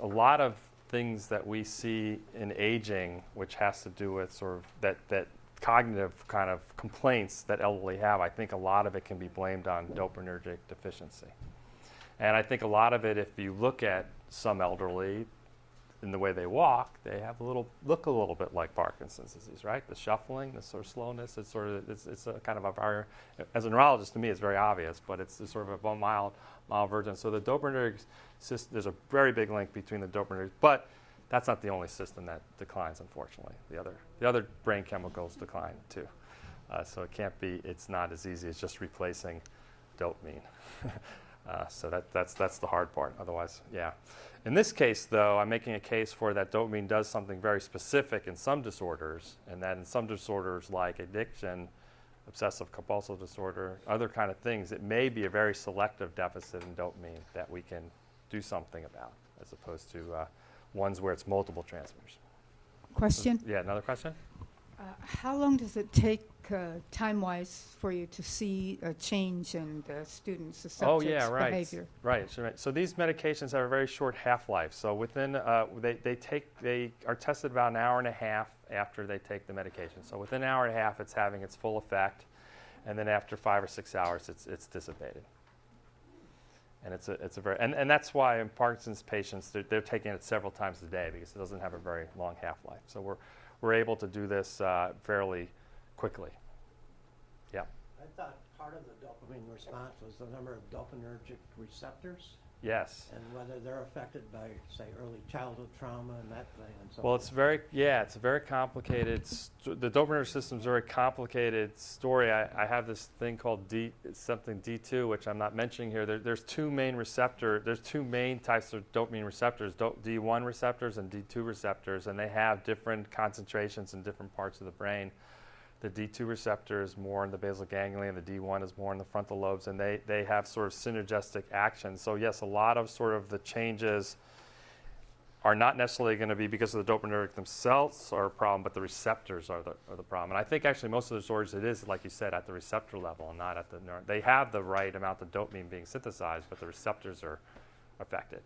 that we see in aging, which has to do with sort of that cognitive kind of complaints that elderly have, I think a lot of it can be blamed on dopaminergic deficiency. And I think a lot of it, if you look at some elderly, in the way they walk, they look a little bit like Parkinson's disease, right? The shuffling, the sort of slowness, it's a kind of a, as a neurologist to me it's very obvious, but it's sort of a mild version. So the dopaminergic system, there's a very big link between the dopaminergic, but that's not the only system that declines, unfortunately. The other brain chemicals decline too. So it's not as easy as just replacing dopamine. So that's the hard part. Otherwise, yeah. In this case, though, I'm making a case for that dopamine does something very specific in some disorders, and that in some disorders like addiction, obsessive compulsive disorder, other kind of things, it may be a very selective deficit in dopamine that we can do something about, as opposed to ones where it's multiple transmitters. Question? Yeah, another question? How long does it take time-wise for you to see a change in the students, the Oh subjects' yeah, right. behavior? Right. So these medications have a very short half-life. So within they are tested about an hour and a half after they take the medication. So within an hour and a half, it's having its full effect, and then after 5 or 6 hours, it's dissipated. And it's a very and that's why in Parkinson's patients they're taking it several times a day because it doesn't have a very long half-life. So we're able to do this fairly quickly. Yeah. I thought part of the dopamine response was the number of dopaminergic receptors Yes. and whether they're affected by, say, early childhood trauma and that thing. And so Well, it's a very complicated. The dopaminergic system is a very complicated story. I have this thing called D2, which I'm not mentioning here. There's two main types of dopamine receptors: D1 receptors and D2 receptors, and they have different concentrations in different parts of the brain. The D2 receptor is more in the basal ganglia, the D1 is more in the frontal lobes, and they have sort of synergistic action. So yes, a lot of sort of the changes are not necessarily going to be because of the dopaminergic themselves are a problem, but the receptors are the problem. And I think actually most of the disorders it is, like you said, at the receptor level and not at the neuron. They have the right amount of dopamine being synthesized, but the receptors are affected.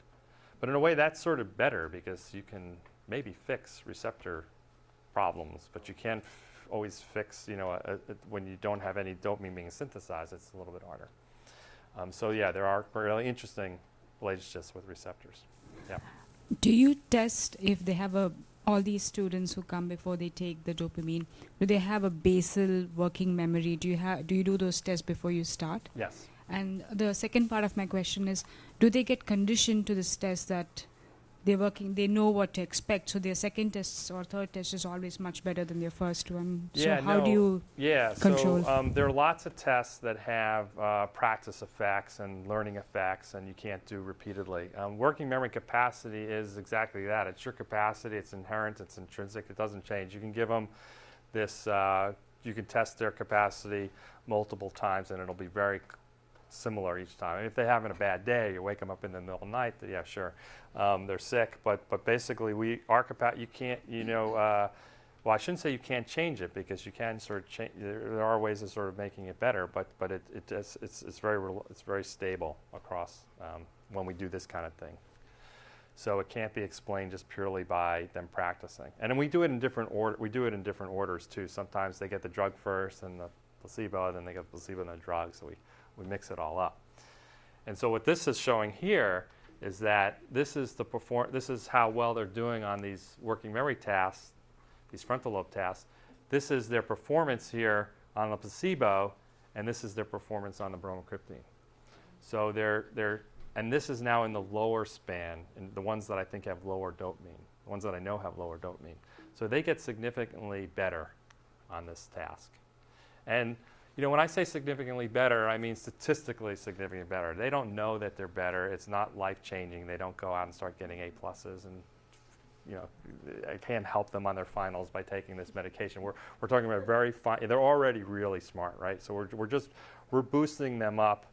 But in a way, that's sort of better because you can maybe fix receptor problems, but you can't always fix, when you don't have any dopamine being synthesized, it's a little bit harder. So yeah, there are really interesting relationships with receptors. Yeah. Do you test if they have all these students who come before they take the dopamine, do they have a basal working memory? Do you do those tests before you start? Yes. And the second part of my question is, do they get conditioned to this test that they know what to expect, so their second test or third test is always much better than their first one? Yeah, so how do you control? So there are lots of tests that have practice effects and learning effects, and you can't do repeatedly. Working memory capacity is exactly that. It's your capacity. It's inherent. It's intrinsic. It doesn't change. You can give them this. You can test their capacity multiple times, and it'll be very similar each time. And if they're having a bad day, you wake them up in the middle of the night, yeah, sure. They're sick, but basically our capacity, you can't, well, I shouldn't say you can't change it because you can sort of change, there are ways of sort of making it better, but it's very stable across when we do this kind of thing. So it can't be explained just purely by them practicing. And then we do it in different orders too. Sometimes they get the drug first and the placebo, then they get the placebo and the drug, so we mix it all up. And so what this is showing here is that this is how well they're doing on these working memory tasks, these frontal lobe tasks. This is their performance here on the placebo, and this is their performance on the bromocriptine. So and this is now in the lower span, and the ones that I think have lower dopamine, the ones that I know have lower dopamine. So they get significantly better on this task. And when I say significantly better, I mean statistically significantly better. They don't know that they're better. It's not life-changing. They don't go out and start getting A+, and I can't help them on their finals by taking this medication. We're talking about very fine. They're already really smart, right? So we're boosting them up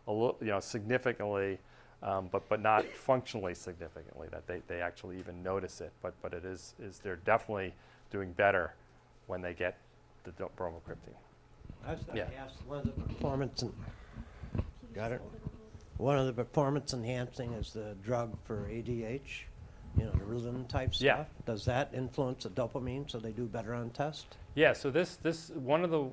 a little, significantly, but not functionally significantly that they actually even notice it. But they're definitely doing better when they get the bromocriptine. I was going to ask, one of the performance enhancing is the drug for ADH, the Ritalin type stuff. Yeah. Does that influence the dopamine so they do better on test? Yeah. So one of the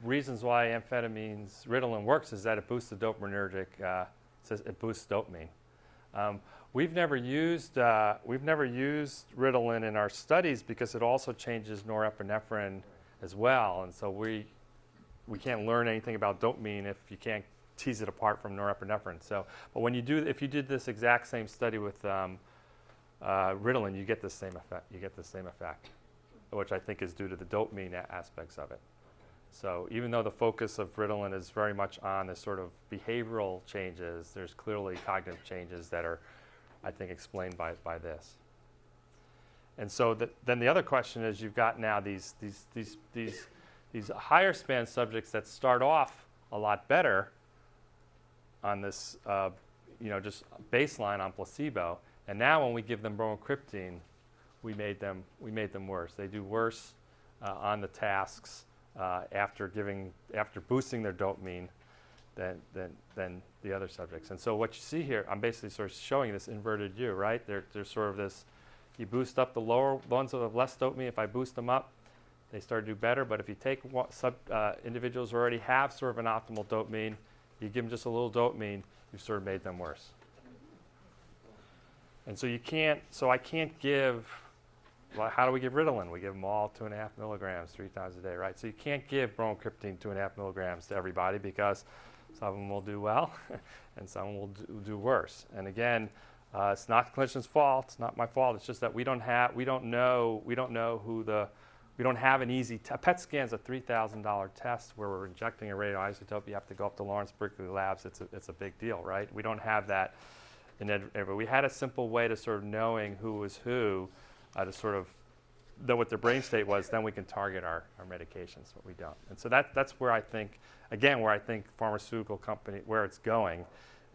reasons why amphetamines Ritalin works is that it boosts the dopaminergic. It boosts dopamine. We've never used Ritalin in our studies because it also changes norepinephrine as well, and so we can't learn anything about dopamine if you can't tease it apart from norepinephrine. So, but if you did this exact same study with Ritalin, you get the same effect. Which I think is due to the dopamine aspects of it. So even though the focus of Ritalin is very much on the sort of behavioral changes, there's clearly cognitive changes that are, I think, explained by this. And so then the other question is, you've got now these higher span subjects that start off a lot better on this, just baseline on placebo, and now when we give them bromocriptine, we made them worse. They do worse on the tasks after boosting their dopamine than the other subjects. And so what you see here, I'm basically sort of showing this inverted U, right? There's sort of this, you boost up the lower ones that have less dopamine. If I boost them up, they start to do better. But if you take individuals who already have sort of an optimal dopamine, you give them just a little dopamine, you've sort of made them worse. And so I can't give, well, how do we give Ritalin? We give them all 2.5 milligrams 3 times a day, right? So you can't give bromocriptine 2.5 milligrams to everybody because some of them will do well and some will do worse. And again, it's not the clinician's fault. It's not my fault. It's just that we don't have an easy PET scan's a $3,000 test where we're injecting a radioisotope. You have to go up to Lawrence Berkeley Labs. It's a big deal, right? We don't have that we had a simple way to sort of knowing who was who, to sort of know what their brain state was. Then we can target our medications, but we don't. And so that's where I think, again, pharmaceutical company, where it's going,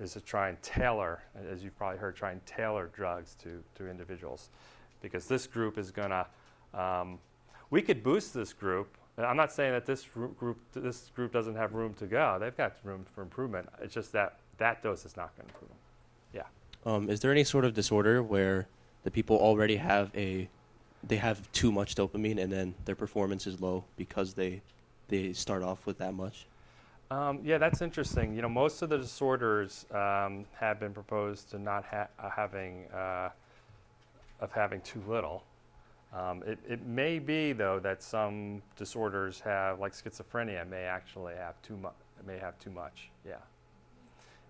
is to try and tailor, as you've probably heard, try and tailor drugs to individuals, because this group is going to. We could boost this group. I'm not saying that this group doesn't have room to go. They've got room for improvement. It's just that dose is not going to improve them. Yeah. Is there any sort of disorder where the people already have too much dopamine and then their performance is low because they start off with that much? Yeah, that's interesting. You know, most of the disorders have been proposed to not having too little. It may be, though, that some disorders have, like schizophrenia, may actually have too much. May have too much. Yeah.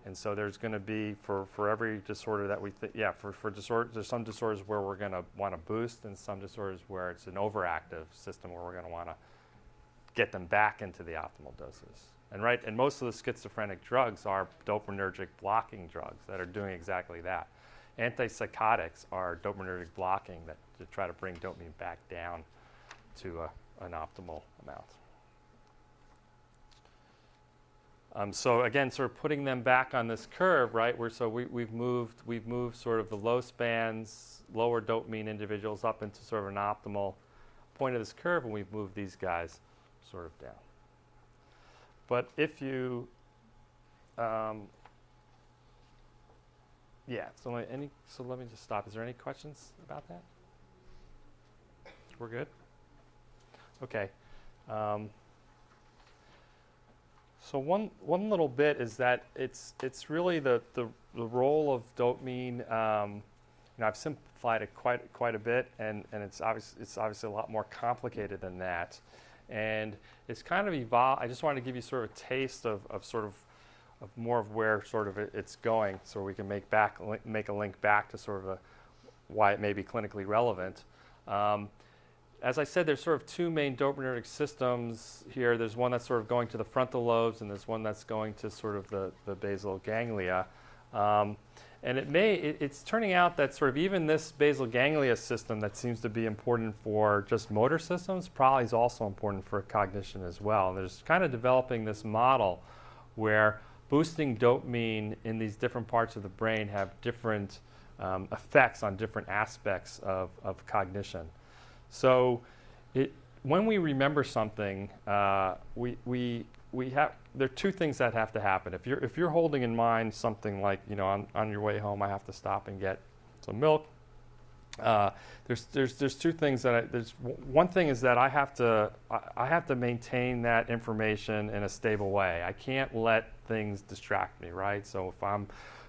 And so there's going to be for every disorder that we think. Yeah. For disorder, there's some disorders where we're going to want to boost, and some disorders where it's an overactive system where we're going to want to get them back into the optimal doses. And most of the schizophrenic drugs are dopaminergic blocking drugs that are doing exactly that. Antipsychotics are dopaminergic blocking that to try to bring dopamine back down to an optimal amount. So again, sort of putting them back on this curve, right? We've moved sort of the low spans, lower dopamine individuals up into sort of an optimal point of this curve, and we've moved these guys sort of down. But if you, so let me just stop. Is there any questions about that? We're good? Okay. So one little bit is that it's really the role of dopamine. I've simplified it quite a bit, and it's obviously a lot more complicated than that. And it's kind of evolved. I just wanted to give you sort of a taste of more of where sort of it's going, so we can make a link back to sort of why it may be clinically relevant. As I said, there's sort of two main dopaminergic systems here. There's one that's sort of going to the frontal lobes, and there's one that's going to sort of the basal ganglia. And it's turning out that sort of even this basal ganglia system that seems to be important for just motor systems probably is also important for cognition as well. And there's kind of developing this model where boosting dopamine in these different parts of the brain have different effects on different aspects of cognition. So when we remember something, there are two things that have to happen. If you're holding in mind something like, on your way home, I have to stop and get some milk. There's two things there's one thing is that I have to maintain that information in a stable way. I can't let things distract me, right? So if I'm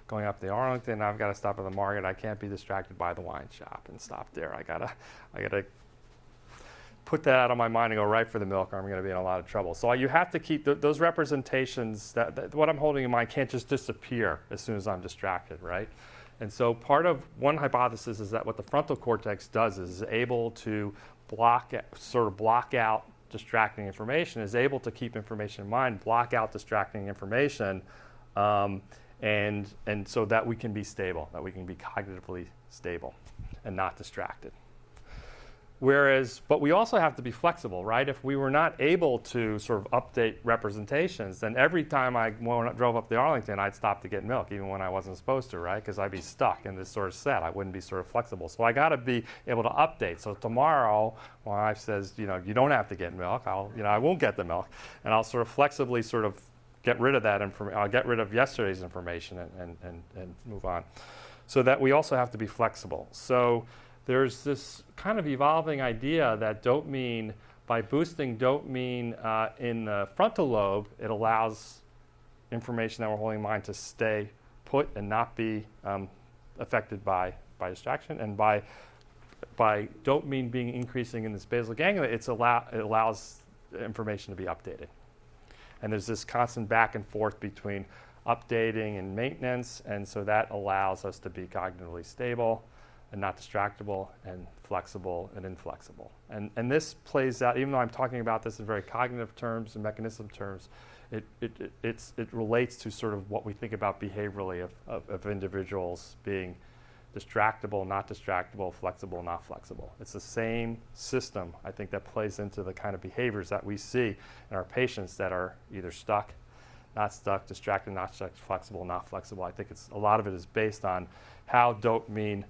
going up the Arlington, I've got to stop at the market. I can't be distracted by the wine shop and stop there. I gotta put that out of my mind and go right for the milk, or I'm going to be in a lot of trouble. So you have to keep those representations, that what I'm holding in mind can't just disappear as soon as I'm distracted, right? And so part of one hypothesis is that what the frontal cortex does is able to block out distracting information, is able to keep information in mind, block out distracting information, and so that we can be stable, that we can be cognitively stable and not distracted. But we also have to be flexible, right? If we were not able to sort of update representations, then every time I drove up to Arlington, I'd stop to get milk, even when I wasn't supposed to, right? Because I'd be stuck in this sort of set. I wouldn't be sort of flexible. So I got to be able to update. So tomorrow, my wife says, you don't have to get milk. I won't get the milk, and I'll sort of flexibly sort of get rid of that information. I'll get rid of yesterday's information and move on. So that we also have to be flexible. So there's this kind of evolving idea that dopamine, by boosting dopamine in the frontal lobe, it allows information that we're holding in mind to stay put and not be affected by distraction. And by dopamine being increasing in this basal ganglia, it allows information to be updated. And there's this constant back and forth between updating and maintenance, and so that allows us to be cognitively stable and not distractible and flexible and inflexible. And this plays out, even though I'm talking about this in very cognitive terms and mechanism terms, it relates to sort of what we think about behaviorally of individuals being distractible, not distractible, flexible, not flexible. It's the same system, I think, that plays into the kind of behaviors that we see in our patients that are either stuck, not stuck, distracted, not stuck, flexible, not flexible. I think a lot of it is based on how dopamine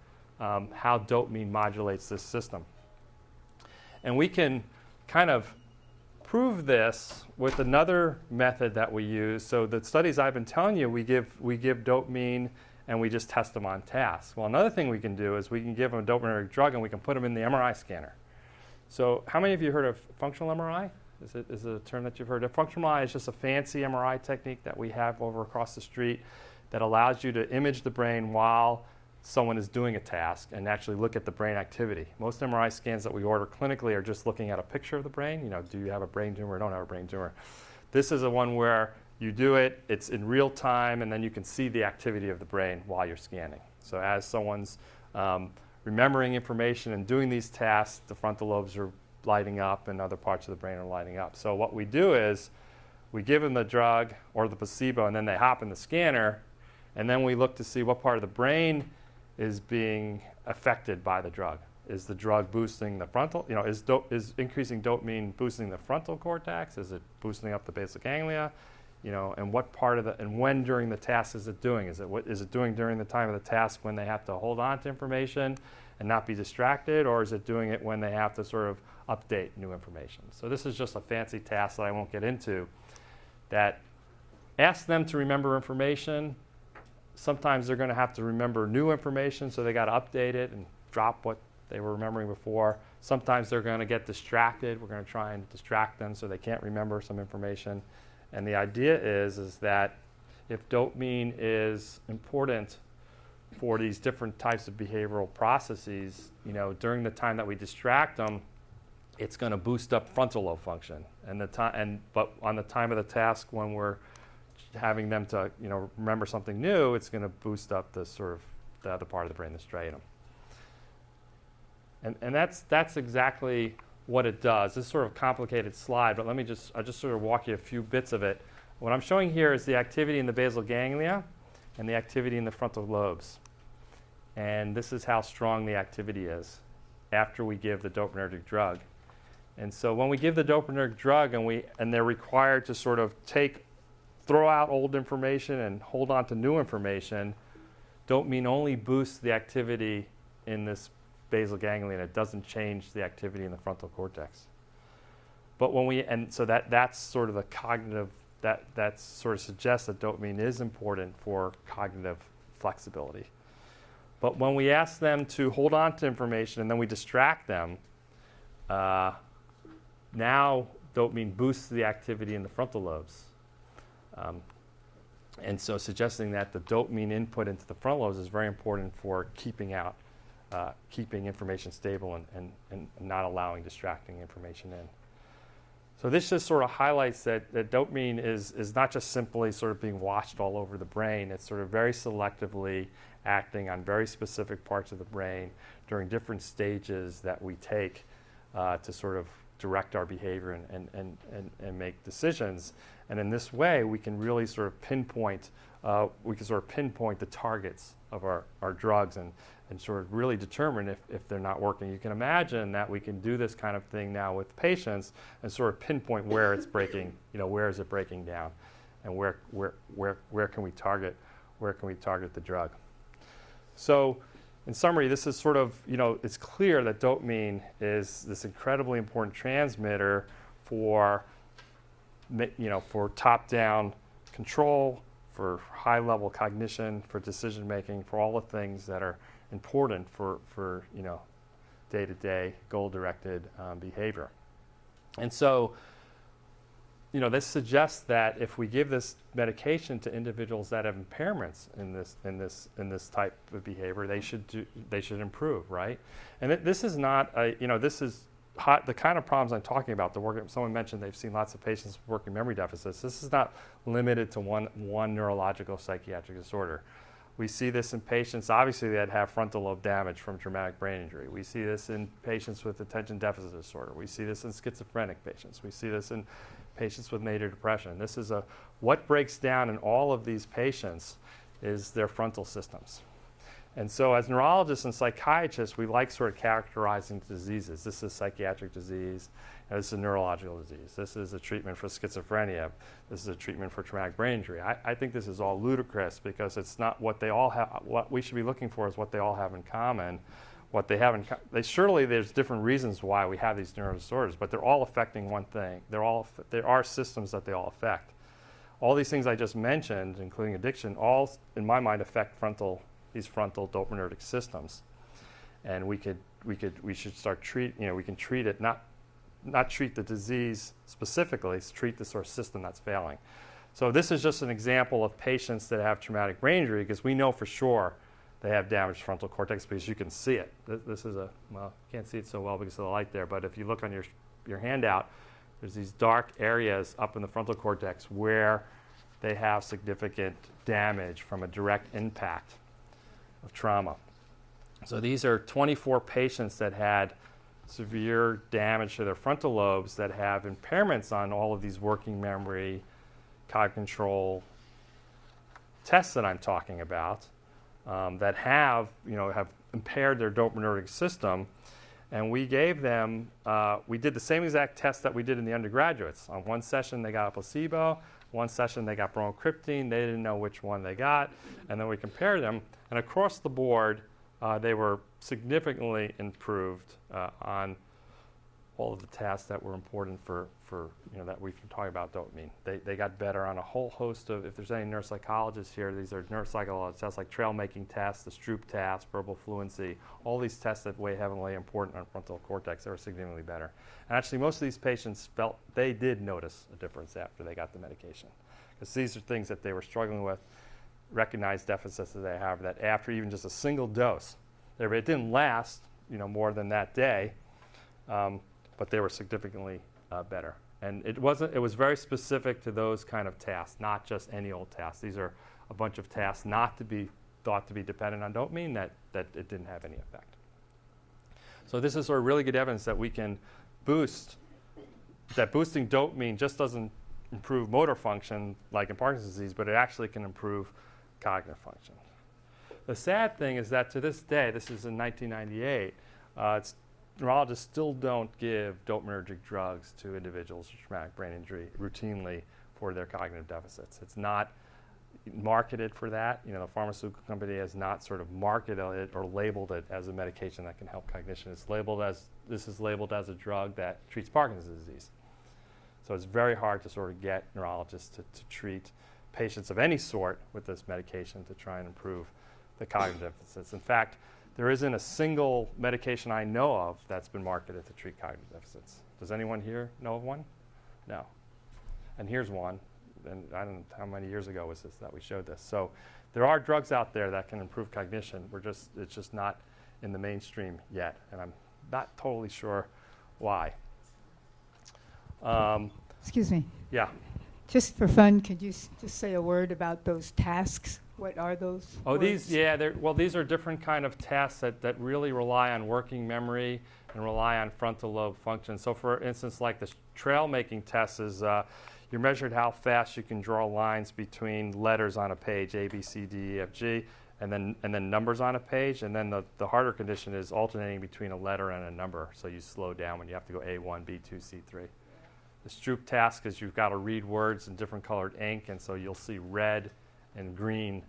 modulates this system. And we can kind of prove this with another method that we use. So the studies I've been telling you, we give dopamine and we just test them on tasks. Well, another thing we can do is we can give them a dopaminergic drug and we can put them in the MRI scanner. So how many of you heard of functional MRI? Is it a term that you've heard of? Functional MRI is just a fancy MRI technique that we have over across the street that allows you to image the brain while someone is doing a task and actually look at the brain activity. Most MRI scans that we order clinically are just looking at a picture of the brain. Do you have a brain tumor or don't have a brain tumor? This is a one where you do it, it's in real time, and then you can see the activity of the brain while you're scanning. So as someone's remembering information and doing these tasks, the frontal lobes are lighting up and other parts of the brain are lighting up. So what we do is we give them the drug or the placebo, and then they hop in the scanner, and then we look to see what part of the brain is being affected by the drug. Is the drug boosting the frontal, is increasing dopamine boosting the frontal cortex? Is it boosting up the basal ganglia? And what part of and when during the task is it doing? Is it doing during the time of the task when they have to hold on to information and not be distracted, or is it doing it when they have to sort of update new information? So this is just a fancy task that I won't get into that asks them to remember information. Sometimes they're going to have to remember new information, so they got to update it and drop what they were remembering before. Sometimes they're going to get distracted. We're going to try and distract them so they can't remember some information. And the idea is that if dopamine is important for these different types of behavioral processes, during the time that we distract them, it's going to boost up frontal lobe function. But on the time of the task when we're having them to remember something new, it's going to boost up the other part of the brain, the striatum. And that's exactly what it does. This is sort of a complicated slide, but I'll just sort of walk you a few bits of it. What I'm showing here is the activity in the basal ganglia and the activity in the frontal lobes. And this is how strong the activity is after we give the dopaminergic drug. And so when we give the dopaminergic drug and they're required to sort of throw out old information and hold on to new information, dopamine only boosts the activity in this basal ganglia. It doesn't change the activity in the frontal cortex. But that's sort of the cognitive, that sort of suggests that dopamine is important for cognitive flexibility. But when we ask them to hold on to information and then we distract them, now dopamine boosts the activity in the frontal lobes. And so suggesting that the dopamine input into the frontal lobes is very important for keeping information stable and not allowing distracting information in. So this just sort of highlights that dopamine is not just simply sort of being watched all over the brain. It's sort of very selectively acting on very specific parts of the brain during different stages that we take to sort of direct our behavior and make decisions. And in this way, we can really sort of pinpoint the targets of our drugs and and sort of really determine if they're not working. You can imagine that we can do this kind of thing now with patients and sort of pinpoint where it's breaking, where is it breaking down, and where can we target the drug. So in summary, this is sort of, it's clear that dopamine is this incredibly important transmitter for top-down control, for high-level cognition, for decision-making, for all the things that are important for day-to-day goal-directed behavior. And so, this suggests that if we give this medication to individuals that have impairments in this type of behavior, they should improve, right? And this is not this is the kind of problems I'm talking about. Someone mentioned they've seen lots of patients with working memory deficits. This is not limited to one neurological psychiatric disorder. We see this in patients, obviously, that have frontal lobe damage from traumatic brain injury. We see this in patients with attention deficit disorder. We see this in schizophrenic patients. We see this in patients with major depression. This is what breaks down in all of these patients is their frontal systems. And so as neurologists and psychiatrists, we like sort of characterizing diseases. This is a psychiatric disease. This is a neurological disease. This is a treatment for schizophrenia. This is a treatment for traumatic brain injury. I think this is all ludicrous because it's not what they all have. What we should be looking for is what they all have in common. What they have in surely there's different reasons why we have these neuro disorders, but they're all affecting one thing. There are systems that they all affect. All these things I just mentioned, including addiction, all in my mind affect these frontal dopaminergic systems, and we should start we can treat it, not treat the disease specifically, treat the sort of system that's failing. So this is just an example of patients that have traumatic brain injury because we know for sure they have damaged frontal cortex because you can see it. This is can't see it so well because of the light there, but if you look on your handout, there's these dark areas up in the frontal cortex where they have significant damage from a direct impact of trauma. So these are 24 patients that had severe damage to their frontal lobes that have impairments on all of these working memory, cog control tests that I'm talking about, that have impaired their dopaminergic system. And we gave them, we did the same exact test that we did in the undergraduates. On one session, they got a placebo. One session, they got bromocriptine. They didn't know which one they got. And then we compared them. And across the board, they were significantly improved on all of the tasks that were important for that we've been talking about dopamine. They got better on a whole host of, if there's any neuropsychologists here, these are neuropsychological tests like trail making tests, the Stroop test, verbal fluency, all these tests that weigh heavily important on frontal cortex, they were significantly better. And actually most of these patients felt they did notice a difference after they got the medication. Because these are things that they were struggling with, recognized deficits that they have, that after even just a single dose, it didn't last more than that day, but they were significantly better. And it was very specific to those kind of tasks, not just any old tasks. These are a bunch of tasks not to be thought to be dependent on dopamine that it didn't have any effect. So this is sort of really good evidence that we can that boosting dopamine just doesn't improve motor function like in Parkinson's disease, but it actually can improve cognitive function. The sad thing is that to this day, this is in 1998, neurologists still don't give dopaminergic drugs to individuals with traumatic brain injury routinely for their cognitive deficits. It's not marketed for that. The pharmaceutical company has not sort of marketed it or labeled it as a medication that can help cognition. This is labeled as a drug that treats Parkinson's disease. So it's very hard to sort of get neurologists to treat patients of any sort with this medication to try and improve the cognitive deficits. In fact, there isn't a single medication I know of that's been marketed to treat cognitive deficits. Does anyone here know of one? No. And here's one. And I don't know how many years ago was this that we showed this. So there are drugs out there that can improve cognition. It's just not in the mainstream yet. And I'm not totally sure why. Excuse me. Yeah. Just for fun, could you just say a word about those tasks? What are those? Oh, words? these are different kind of tasks that really rely on working memory and rely on frontal lobe function. So for instance, like the trail making test is you measured how fast you can draw lines between letters on a page, A, B, C, D, E, F, G, and then numbers on a page, and then the harder condition is alternating between a letter and a number, so you slow down when you have to go A1, B2, C3. The Stroop task is you've got to read words in different colored ink, and so you'll see red and green.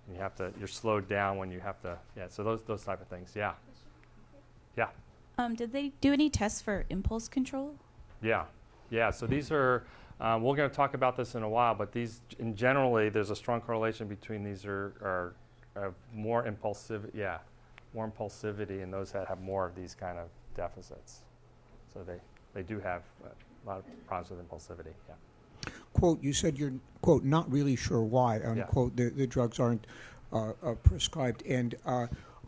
And you're slowed down when you have to, so those type of things, yeah. Did they do any tests for impulse control? Yeah, so these are, we're going to talk about this in a while, but these, in generally, there's a strong correlation between these are more impulsivity in those that have more of these kind of deficits. So they do have a lot of problems with impulsivity, Quote, you said you're, quote, not really sure why, unquote, the drugs aren't prescribed. And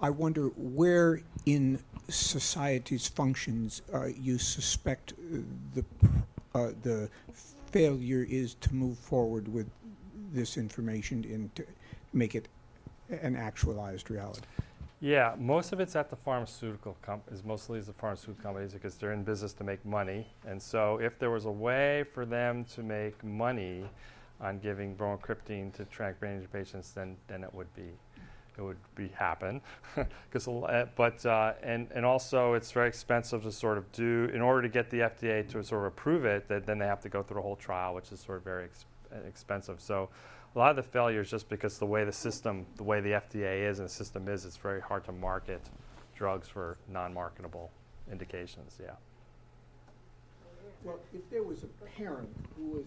I wonder where in society's functions you suspect the failure is to move forward with this information and to make it an actualized reality. Yeah, most of it's at the pharmaceutical companies because they're in business to make money. And so if there was a way for them to make money on giving bromocriptine to traumatic brain injury patients, then it would be happen. And also it's very expensive to sort of do, in order to get the FDA to sort of approve it, then they have to go through a whole trial, which is sort of very expensive. So a lot of the failure is just because the way the FDA is and the system is, it's very hard to market drugs for non-marketable indications, Well, if there was a parent who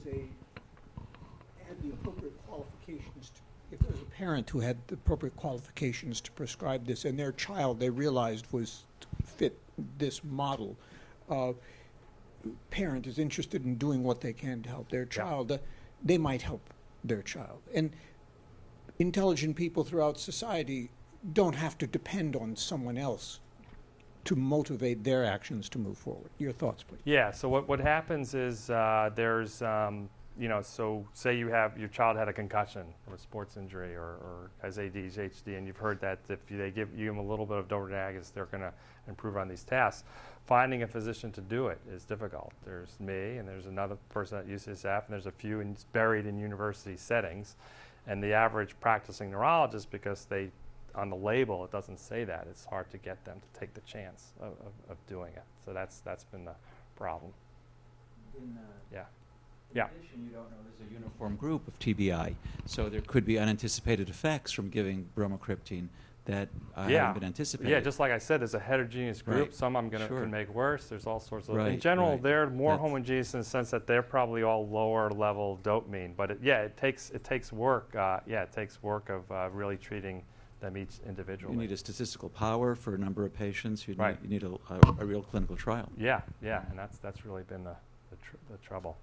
had the appropriate qualifications if there was a parent who had the appropriate qualifications to prescribe this and their child they realized was fit this model, parent is interested in doing what they can to help their child, they might help their child. And intelligent people throughout society don't have to depend on someone else to motivate their actions to move forward. Your thoughts, please. Yeah, so what happens is there's, so say your child had a concussion or a sports injury or has ADHD, and you've heard that if they give them a little bit of dopamine agonist, they're going to improve on these tasks. Finding a physician to do it is difficult. There's me, and there's another person at UCSF, and there's a few buried in university settings. And the average practicing neurologist, because on the label, it doesn't say that. It's hard to get them to take the chance of doing it. So that's been the problem. In Yeah. addition, you don't know there's a uniform group of TBI, so there could be unanticipated effects from giving bromocriptine that haven't been anticipated. Yeah, just like I said, there's a heterogeneous group. Right. Some can make worse. There's all sorts of. Right, In general, right. they're more homogeneous in the sense that they're probably all lower level dopamine. But it takes work. It takes work of really treating them each individually. You need a statistical power for a number of patients. You need a real clinical trial. Yeah, and that's really been the trouble.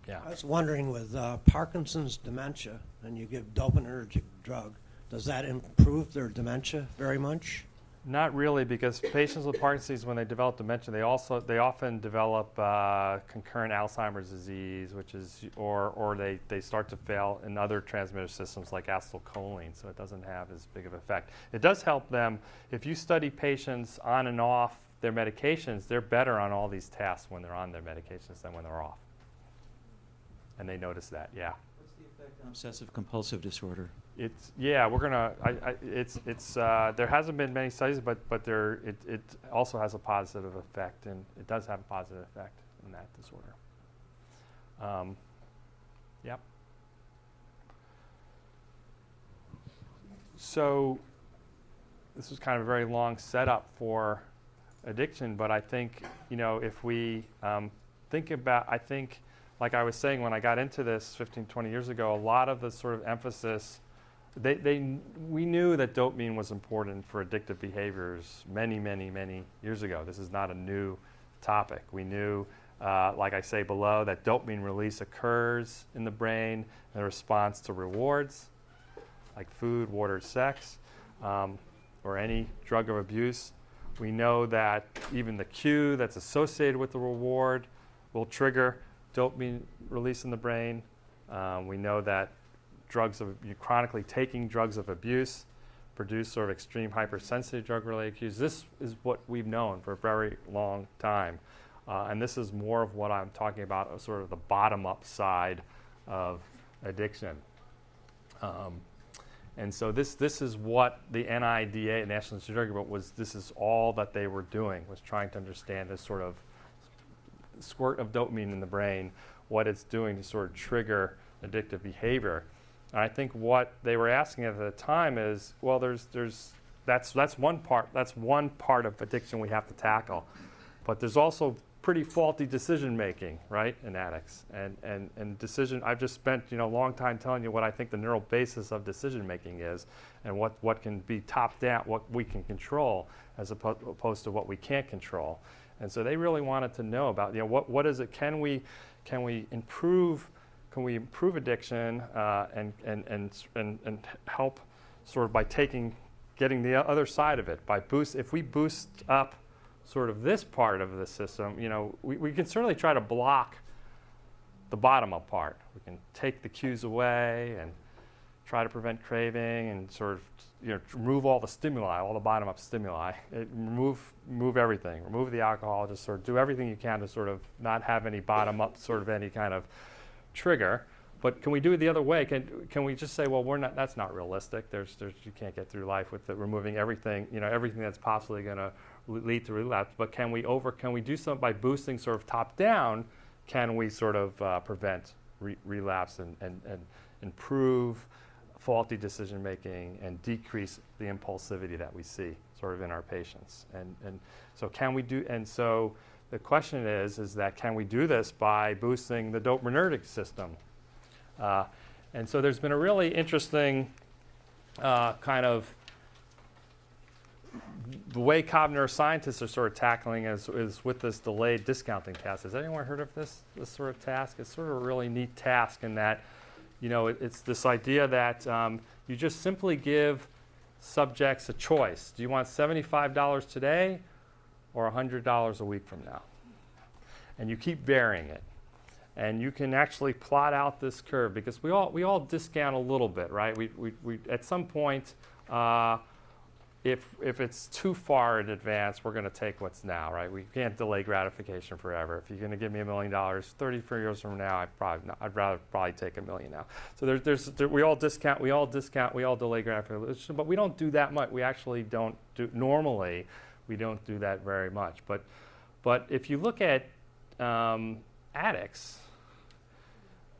Yeah. I was wondering with Parkinson's dementia, and you give dopaminergic drug, does that improve their dementia very much? Not really, because patients with Parkinson's, when they develop dementia, they often develop concurrent Alzheimer's disease, which is, or they start to fail in other transmitter systems like acetylcholine, so it doesn't have as big of an effect. It does help them. If you study patients on and off their medications, they're better on all these tasks when they're on their medications than when they're off. And they notice that, yeah. What's the effect on obsessive compulsive disorder? There hasn't been many studies, but it also has a positive effect, and it does have a positive effect in that disorder. Yep. So this was kind of a very long setup for addiction, but I think, if we think about, like I was saying, when I got into this 15, 20 years ago, a lot of the sort of emphasis, we knew that dopamine was important for addictive behaviors many, many, many years ago. This is not a new topic. We knew, like I say below, that dopamine release occurs in the brain in response to rewards, like food, water, sex, or any drug of abuse. We know that even the cue that's associated with the reward will trigger dopamine release in the brain. We know that chronically taking drugs of abuse produce sort of extreme hypersensitive drug-related cues. This is what we've known for a very long time. And this is more of what I'm talking about, sort of the bottom-up side of addiction. And so this is what the NIDA, National Institute of Drug Abuse, this is all that they were doing, was trying to understand this sort of squirt of dopamine in the brain, what it's doing to sort of trigger addictive behavior. And I think what they were asking at the time is, well, that's one part of addiction we have to tackle, but there's also pretty faulty decision making, right, in addicts. And decision, I've just spent a long time telling you what I think the neural basis of decision making is, and what can be top down, what we can control, as opposed to what we can't control. And so they really wanted to know about what is it? Can we improve addiction and help sort of by getting the other side of it, if we boost up sort of this part of the system, we can certainly try to block the bottom-up part. We can take the cues away and try to prevent craving and sort of remove all the stimuli, all the bottom-up stimuli. Remove everything. Remove the alcohol. Just sort of do everything you can to sort of not have any bottom-up sort of any kind of trigger. But can we do it the other way? Can we just say, well, that's not realistic. You can't get through life with removing everything, everything that's possibly going to lead to relapse. But can we do something by boosting sort of top down? Can we sort of prevent relapse and improve faulty decision making and decrease the impulsivity that we see sort of in our patients? And so can we do? And so the question is that can we do this by boosting the dopaminergic system? And so there's been a really interesting kind of the way cognitive neuroscientists are sort of tackling is with this delayed discounting task. Has anyone heard of this sort of task? It's sort of a really neat task in that, it's this idea that you just simply give subjects a choice. Do you want $75 today or $100 a week from now? And you keep varying it. And you can actually plot out this curve because we all discount a little bit, right? We at some point, if it's too far in advance, we're going to take what's now, right? We can't delay gratification forever. If you're going to give me $1 million 34 years from now, I'd rather probably take $1 million now. So we all discount, we all delay gratification, but we don't do that much. We actually don't do normally. We don't do that very much. But if you look at addicts,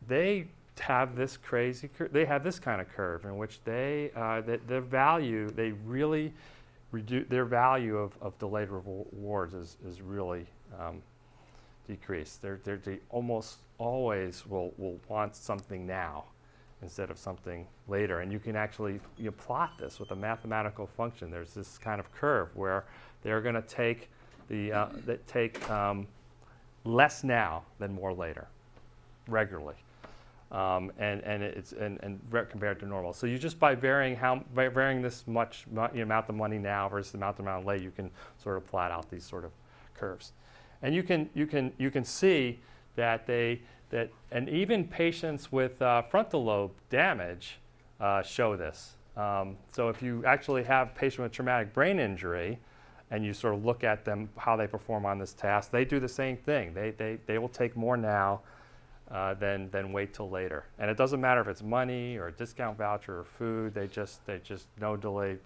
they have this crazy they have this kind of curve in which they really reduce their value of delayed rewards is really decreased. They almost always will want something now instead of something later, and you can actually plot this with a mathematical function. There's this kind of curve where they're going to take less now than more later, regularly, compared to normal. So you just by varying this much amount of money now versus the amount later, you can sort of plot out these sort of curves, and you can see that and even patients with frontal lobe damage show this. So if you actually have a patient with traumatic brain injury, and you sort of look at them, how they perform on this task, they do the same thing. They will take more now than wait till later. And it doesn't matter if it's money or a discount voucher or food. They just no delayed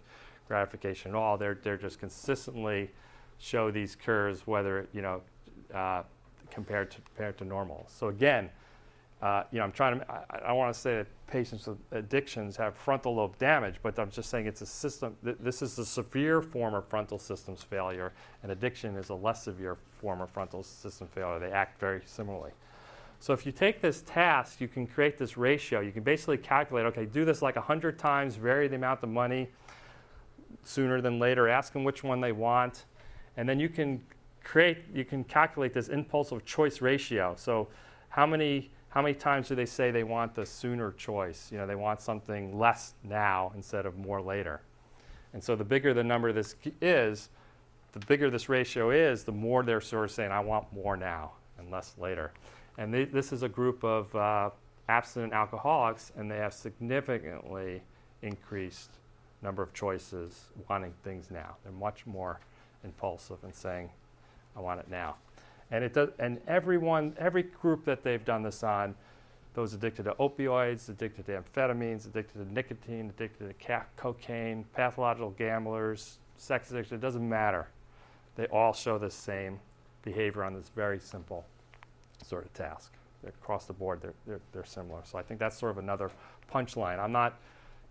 gratification at all. They're just consistently show these curves, whether compared to normal. So again, I want to say that patients with addictions have frontal lobe damage, but I'm just saying it's a system. This is a severe form of frontal systems failure, and addiction is a less severe form of frontal system failure. They act very similarly. So if you take this task, you can create this ratio. You can basically calculate, okay, do this like 100 times, vary the amount of money sooner than later, ask them which one they want, and then you can calculate this impulsive choice ratio. So how many times do they say they want the sooner choice? They want something less now instead of more later. And so the bigger the number this is, the bigger this ratio is, the more they're sort of saying, I want more now and less later. And this is a group of abstinent alcoholics, and they have significantly increased number of choices, wanting things now. They're much more impulsive and saying, I want it now. And it does. And every group that they've done this on those addicted to opioids, addicted to amphetamines, addicted to nicotine, addicted to cocaine, pathological gamblers, sex addiction, it doesn't matter. They all show the same behavior on this very simple sort of task. Across the board, they're similar. So I think that's sort of another punchline. I'm not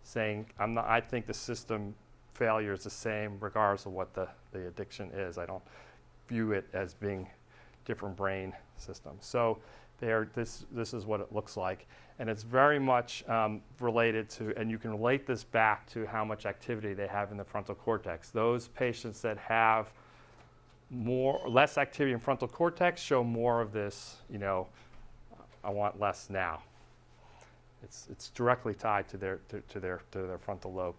saying, I think the system failure is the same regardless of what the addiction is. I don't view it as being different brain systems. So this is what it looks like. And it's very much related to, and you can relate this back to how much activity they have in the frontal cortex. Those patients that have less activity in frontal cortex show more of this, I want less now. It's directly tied to their frontal lobe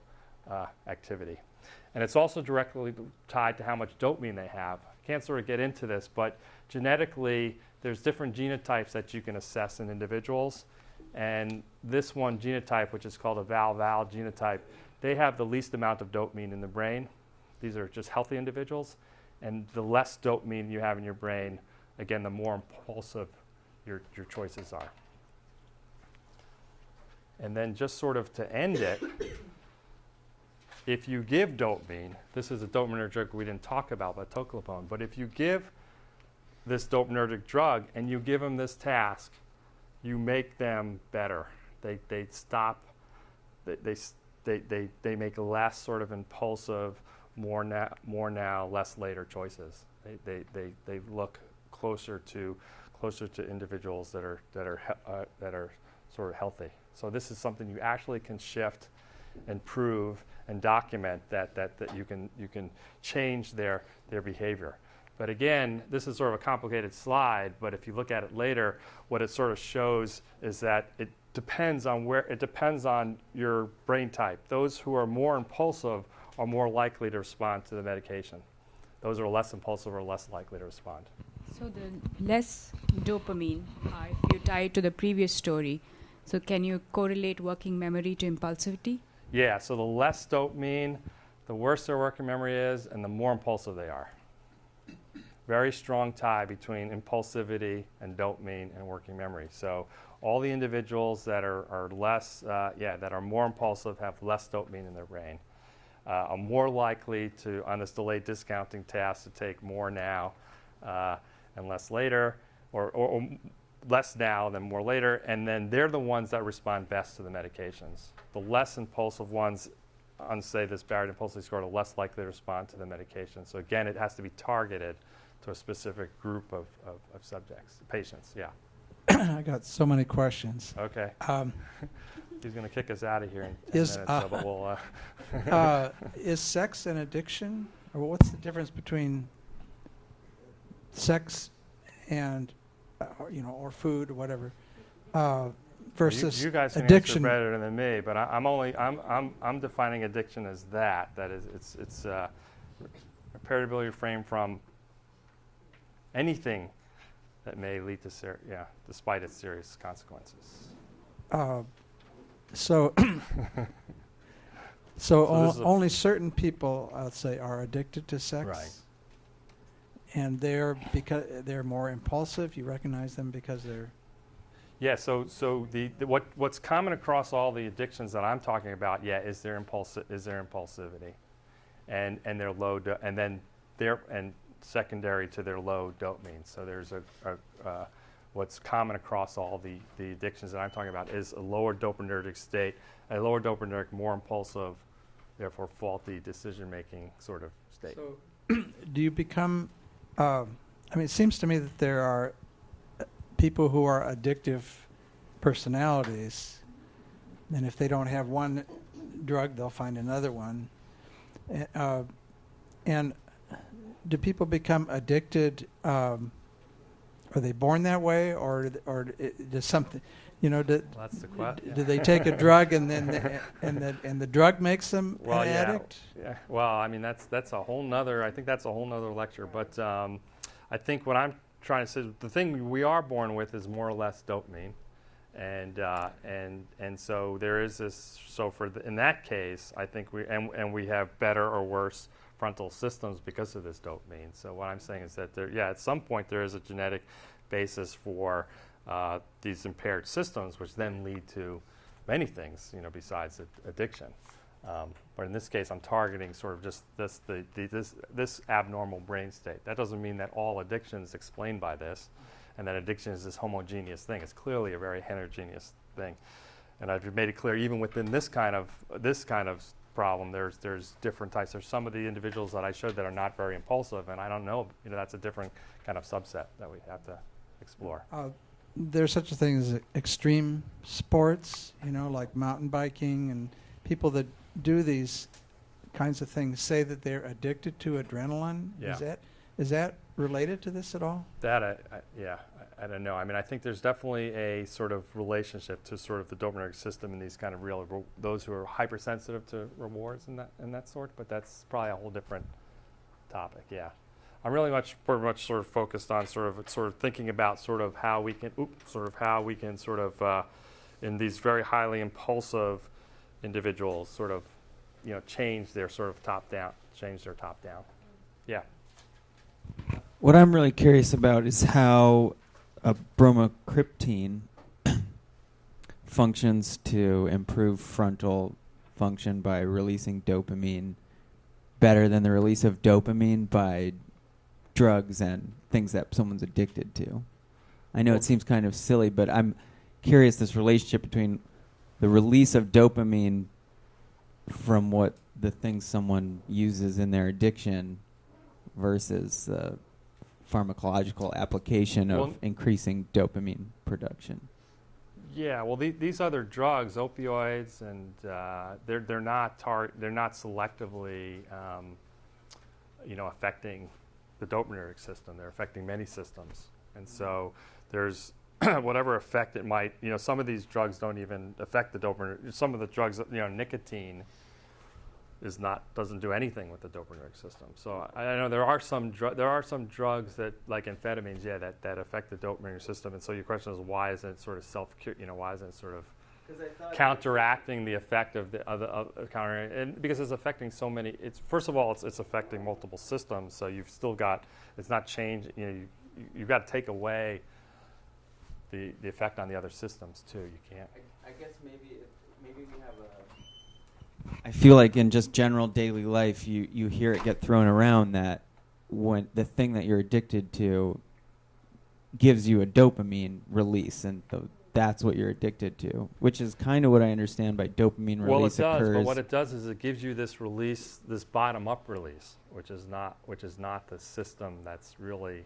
activity. And it's also directly tied to how much dopamine they have. I can't sort of get into this, but genetically, there's different genotypes that you can assess in individuals. And this one genotype, which is called a Val-Val genotype, they have the least amount of dopamine in the brain. These are just healthy individuals. And the less dopamine you have in your brain, again, the more impulsive your choices are. And then just sort of to end it, if you give dopamine, this is a dopaminergic drug we didn't talk about, but tocilizumab, but if you give this dopaminergic drug and you give them this task, you make them better. They make less sort of impulsive, more now, less later choices. They look closer to individuals that are sort of healthy. So this is something you actually can shift and prove and document that you can change their behavior. But again, this is sort of a complicated slide, but if you look at it later, what it sort of shows is that it depends on your brain type. Those who are more impulsive are more likely to respond to the medication. Those who are less impulsive are less likely to respond. So the less dopamine, if you tie it to the previous story, so can you correlate working memory to impulsivity? Yeah, so the less dopamine, the worse their working memory is, and the more impulsive they are. Very strong tie between impulsivity and dopamine and working memory. So all the individuals that are less, that are more impulsive have less dopamine in their brain. Are more likely to, on this delayed discounting task, to take more now and less later, or less now than more later, and then they're the ones that respond best to the medications. The less impulsive ones on, say, this Barrett impulsivity score are less likely to respond to the medication. So again, it has to be targeted to a specific group of subjects, patients, yeah. I got so many questions. Okay. He's going to kick us out of here in 10 minutes, but we'll... Is sex an addiction? Or what's the difference between sex and, or food or whatever, versus you guys can addiction? Answer better than me, but I'm defining addiction as that is it's imperative refrain from anything that may lead to despite its serious consequences. So only certain people, I'd say, are addicted to sex. Right. And because they're more impulsive. You recognize them because they're. Yeah. So what's common across all the addictions that I'm talking about, is their impulsivity, and their low and secondary to their low dopamine. So there's what's common across all the addictions that I'm talking about is a lower dopaminergic state, a lower dopaminergic, more impulsive, therefore faulty decision-making sort of state. So do you become, it seems to me that there are people who are addictive personalities, and if they don't have one drug, they'll find another one. And do people become addicted? Are they born that way, or does something, That's the question. Do they take a drug and then the drug makes them an addict? Yeah. Well, that's a whole nother. I think that's a whole nother lecture. But I think what I'm trying to say, the thing we are born with is more or less dopamine, and so there is this. So in that case, I think we have better or worse frontal systems because of this dopamine. So what I'm saying is that at some point there is a genetic basis for these impaired systems, which then lead to many things, besides addiction. But in this case, I'm targeting sort of just this abnormal brain state. That doesn't mean that all addiction is explained by this, and that addiction is this homogeneous thing. It's clearly a very heterogeneous thing, and I've made it clear even within this kind of problem, there's different types. There's some of the individuals that I showed that are not very impulsive, and I don't know. That's a different kind of subset that we have to explore. There's such a thing as extreme sports, like mountain biking, and people that do these kinds of things say that they're addicted to adrenaline. Yeah. Is that related to this at all? That I don't know. I mean, I think there's definitely a sort of relationship to sort of the dopaminergic system and these kind of those who are hypersensitive to rewards and that sort. But that's probably a whole different topic. Yeah, I'm really very much sort of focused on sort of thinking about sort of how we can in these very highly impulsive individuals sort of change their top down. Yeah. What I'm really curious about is how bromocriptine functions to improve frontal function by releasing dopamine better than the release of dopamine by drugs and things that someone's addicted to. I know it seems kind of silly, but I'm curious this relationship between the release of dopamine from what the things someone uses in their addiction versus the pharmacological application of increasing dopamine production. Yeah, well, these other drugs, opioids, and they're not selectively, affecting the dopaminergic system. They're affecting many systems, and so there's whatever effect it might. Some of these drugs don't even affect the dopamine. Some of the drugs, nicotine, doesn't do anything with the dopaminergic system. So I know there are some drugs that, like amphetamines, that affect the dopaminergic system. And so your question is, why isn't it sort of why isn't it sort of counteracting the effect of countering? And because it's affecting so many. First of all, it's affecting multiple systems. So you've still got it's not changing. You've got to take away the effect on the other systems too. You can't. I guess maybe we have a. I feel like in just general daily life, you hear it get thrown around that when the thing that you're addicted to gives you a dopamine release, and that's what you're addicted to, which is kind of what I understand by dopamine release. Well, it does, occurs. but what it does is it gives you this release, this bottom-up release, which is not the system that's really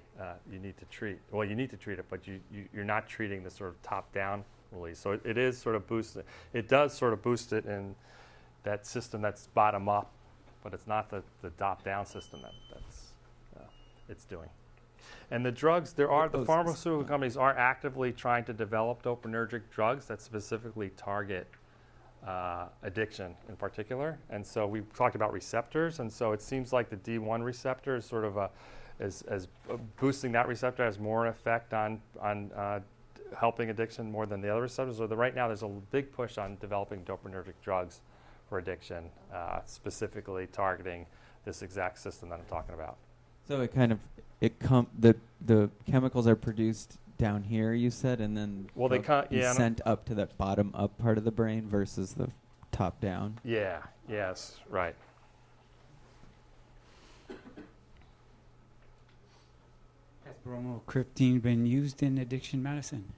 you need to treat. Well, you need to treat it, but you're not treating the sort of top-down release. So it is sort of boosted. It does sort of boost it in that system that's bottom up, but it's not the top-down system that's it's doing. And the drugs, the pharmaceutical companies are actively trying to develop dopaminergic drugs that specifically target addiction in particular. And so we've talked about receptors, and so it seems like the D1 receptor is sort of as boosting that receptor has more effect on helping addiction more than the other receptors. So right now there's a big push on developing dopaminergic drugs for addiction, specifically targeting this exact system that I'm talking about. So the chemicals are produced down here, you said, and then sent up to that bottom up part of the brain versus the top down. Yeah. Yes. Right. Has bromocriptine been used in addiction medicine?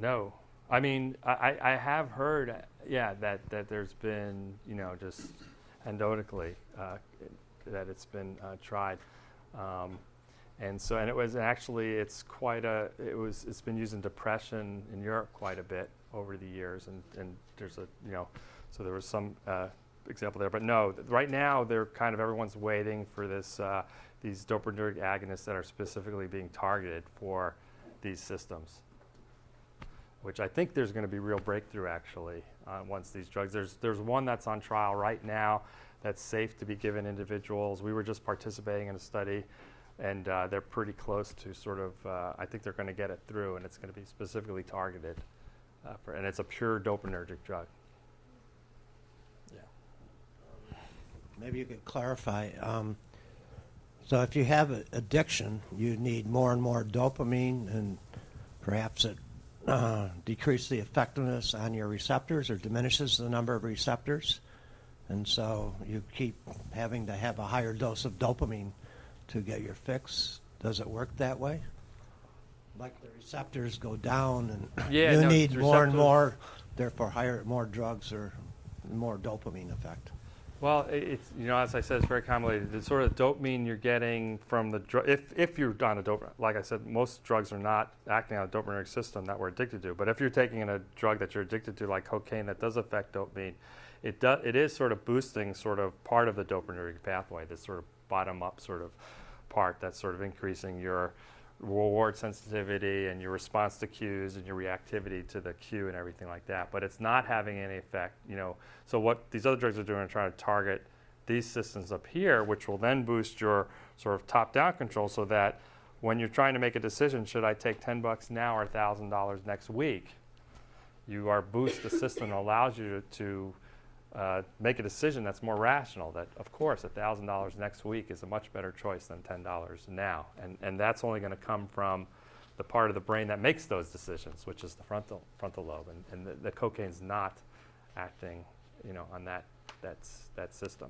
No. I mean, I have heard, that there's been, just anecdotally, that it's been tried, and it was actually it's been used in depression in Europe quite a bit over the years, and there's so there was some example there, but no, right now everyone's waiting for these dopaminergic agonists that are specifically being targeted for these systems, which I think there's going to be real breakthrough actually once these drugs. There's one that's on trial right now that's safe to be given individuals. We were just participating in a study, and they're pretty close to sort of. I think they're going to get it through, and it's going to be specifically targeted, and it's a pure dopaminergic drug. Yeah. Maybe you could clarify. So if you have addiction, you need more and more dopamine, and perhaps it decrease the effectiveness on your receptors or diminishes the number of receptors. And so you keep having to have a higher dose of dopamine to get your fix. Does it work that way? Like the receptors go down and you need more and more, therefore more drugs or more dopamine effect. Well, it's, as I said, it's very convoluted. The sort of dopamine you're getting from the drug, if you're on a dopamine, like I said, most drugs are not acting on a dopaminergic system that we're addicted to. But if you're taking a drug that you're addicted to, like cocaine, that does affect dopamine, it is sort of boosting sort of part of the dopaminergic pathway, this sort of bottom-up sort of part that's sort of increasing your reward sensitivity and your response to cues and your reactivity to the cue and everything like that. But it's not having any effect, So what these other drugs are doing are trying to target these systems up here, which will then boost your sort of top-down control so that when you're trying to make a decision, should I take $10 now or $1,000 next week, the system allows you to make a decision that's more rational, that of course $1,000 next week is a much better choice than $10 now, and that's only going to come from the part of the brain that makes those decisions, which is the frontal lobe, and the cocaine's not acting on that system.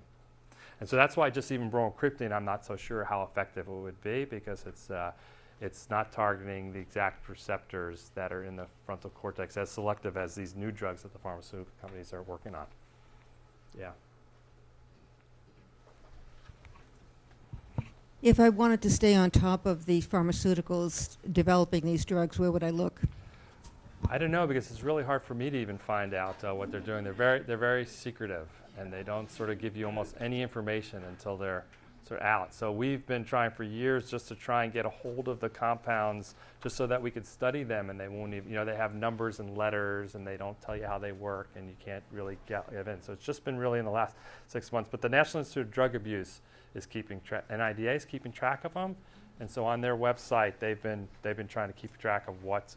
And so that's why just even bromocriptine, I'm not so sure how effective it would be, because it's not targeting the exact receptors that are in the frontal cortex as selective as these new drugs that the pharmaceutical companies are working on. Yeah. If I wanted to stay on top of the pharmaceuticals developing these drugs, where would I look? I don't know, because it's really hard for me to even find out what they're doing. They're very secretive, and they don't sort of give you almost any information until they're sort of out. So we've been trying for years just to try and get a hold of the compounds, just so that we could study them, and they won't even, they have numbers and letters, and they don't tell you how they work, and you can't really get in. So it's just been really in the last 6 months. But the National Institute of Drug Abuse is keeping track, NIDA is keeping track of them, and so on their website they've been trying to keep track of what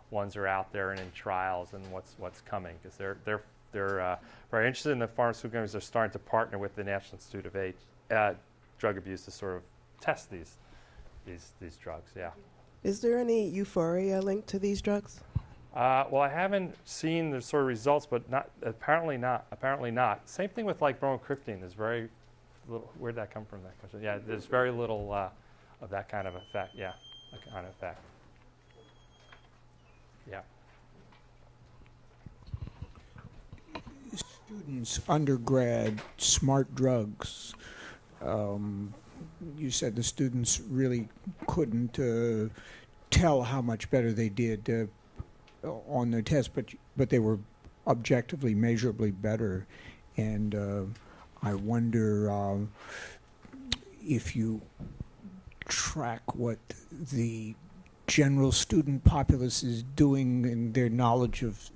ones are out there and in trials and what's coming, because they're very interested in the pharmaceutical companies. They're starting to partner with the National Institute of Drug Abuse to sort of test these drugs. Yeah. Is there any euphoria linked to these drugs? Well, I haven't seen the sort of results, but apparently not. Same thing with like bromocriptine. There's very little. Where'd that come from? That question. Yeah, there's very little of that kind of effect. Yeah, that kind of effect. Yeah. Students, undergrad, smart drugs. You said the students really couldn't tell how much better they did on their test, but they were objectively, measurably better. And I wonder if you track what the general student populace is doing in their knowledge of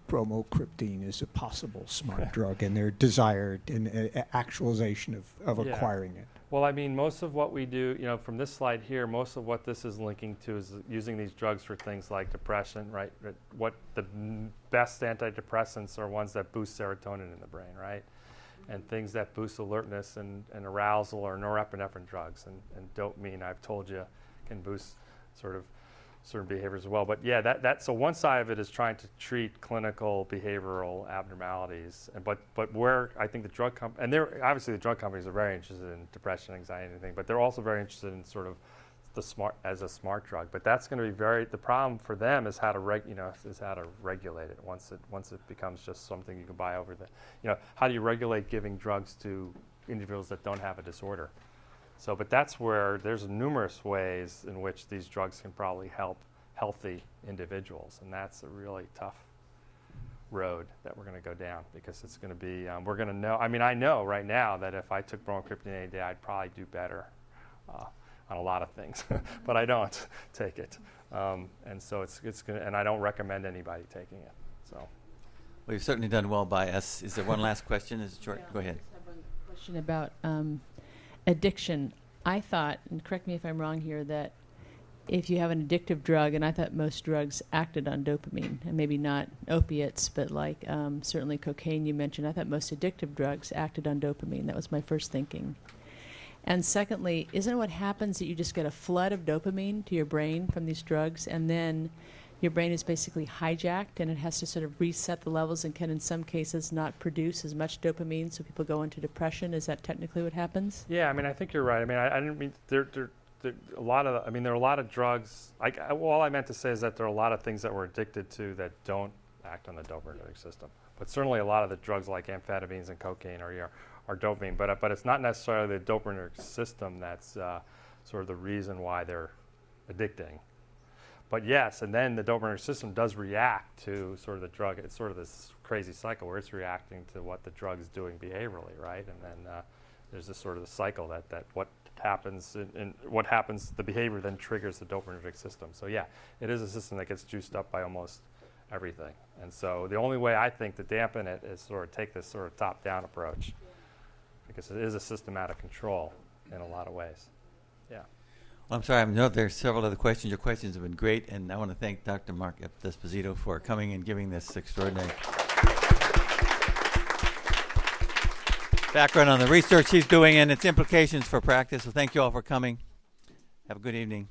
bromocriptine as a possible smart drug and their desired and actualization of acquiring it. Well, I mean, most of what we do, from this slide here, most of what this is linking to is using these drugs for things like depression, right? What the best antidepressants are ones that boost serotonin in the brain, right? And things that boost alertness and arousal are norepinephrine drugs, and dopamine, I've told you, can boost sort of certain behaviors as well. But yeah, so one side of it is trying to treat clinical behavioral abnormalities, but where I think the drug and obviously the drug companies are very interested in depression, anxiety, and everything, but they're also very interested in sort of the smart drug. But that's going to be the problem for them is how to regulate it once it becomes just something you can buy over how do you regulate giving drugs to individuals that don't have a disorder? So, but that's where there's numerous ways in which these drugs can probably help healthy individuals, and that's a really tough road that we're going to go down, because it's going to be, we're going to know, I know right now that if I took bromocriptine any day, I'd probably do better on a lot of things, but I don't take it. And so it's going to, and I don't recommend anybody taking it. So. Well, you've certainly done well by us. Is there one last question? Is it short? Yeah, go ahead. I just have one question about addiction. I thought, and correct me if I'm wrong here, that if you have an addictive drug, and I thought most drugs acted on dopamine, and maybe not opiates, but like certainly cocaine you mentioned, I thought most addictive drugs acted on dopamine. That was my first thinking. And secondly, isn't it what happens that you just get a flood of dopamine to your brain from these drugs, and then your brain is basically hijacked and it has to sort of reset the levels and can in some cases not produce as much dopamine, so people go into depression. Is that technically what happens? Yeah, I mean, I think you're right. I mean, I didn't mean there are a lot of. I mean, there are a lot of drugs. All I meant to say is that there are a lot of things that we're addicted to that don't act on the dopaminergic system. But certainly, a lot of the drugs like amphetamines and cocaine are dopamine. But it's not necessarily the dopaminergic system that's sort of the reason why they're addicting. But yes, and then the dopaminergic system does react to sort of the drug. It's sort of this crazy cycle where it's reacting to what the drug is doing behaviorally, right? And then there's this sort of the cycle that what happens and what happens, the behavior then triggers the dopaminergic system. So yeah, it is a system that gets juiced up by almost everything. And so the only way I think to dampen it is sort of take this sort of top-down approach, because it is a system out of control in a lot of ways. Yeah. Well, I'm sorry, I know there's several other questions. Your questions have been great, and I want to thank Dr. Mark Desposito for coming and giving this extraordinary background on the research he's doing and its implications for practice. So thank you all for coming. Have a good evening.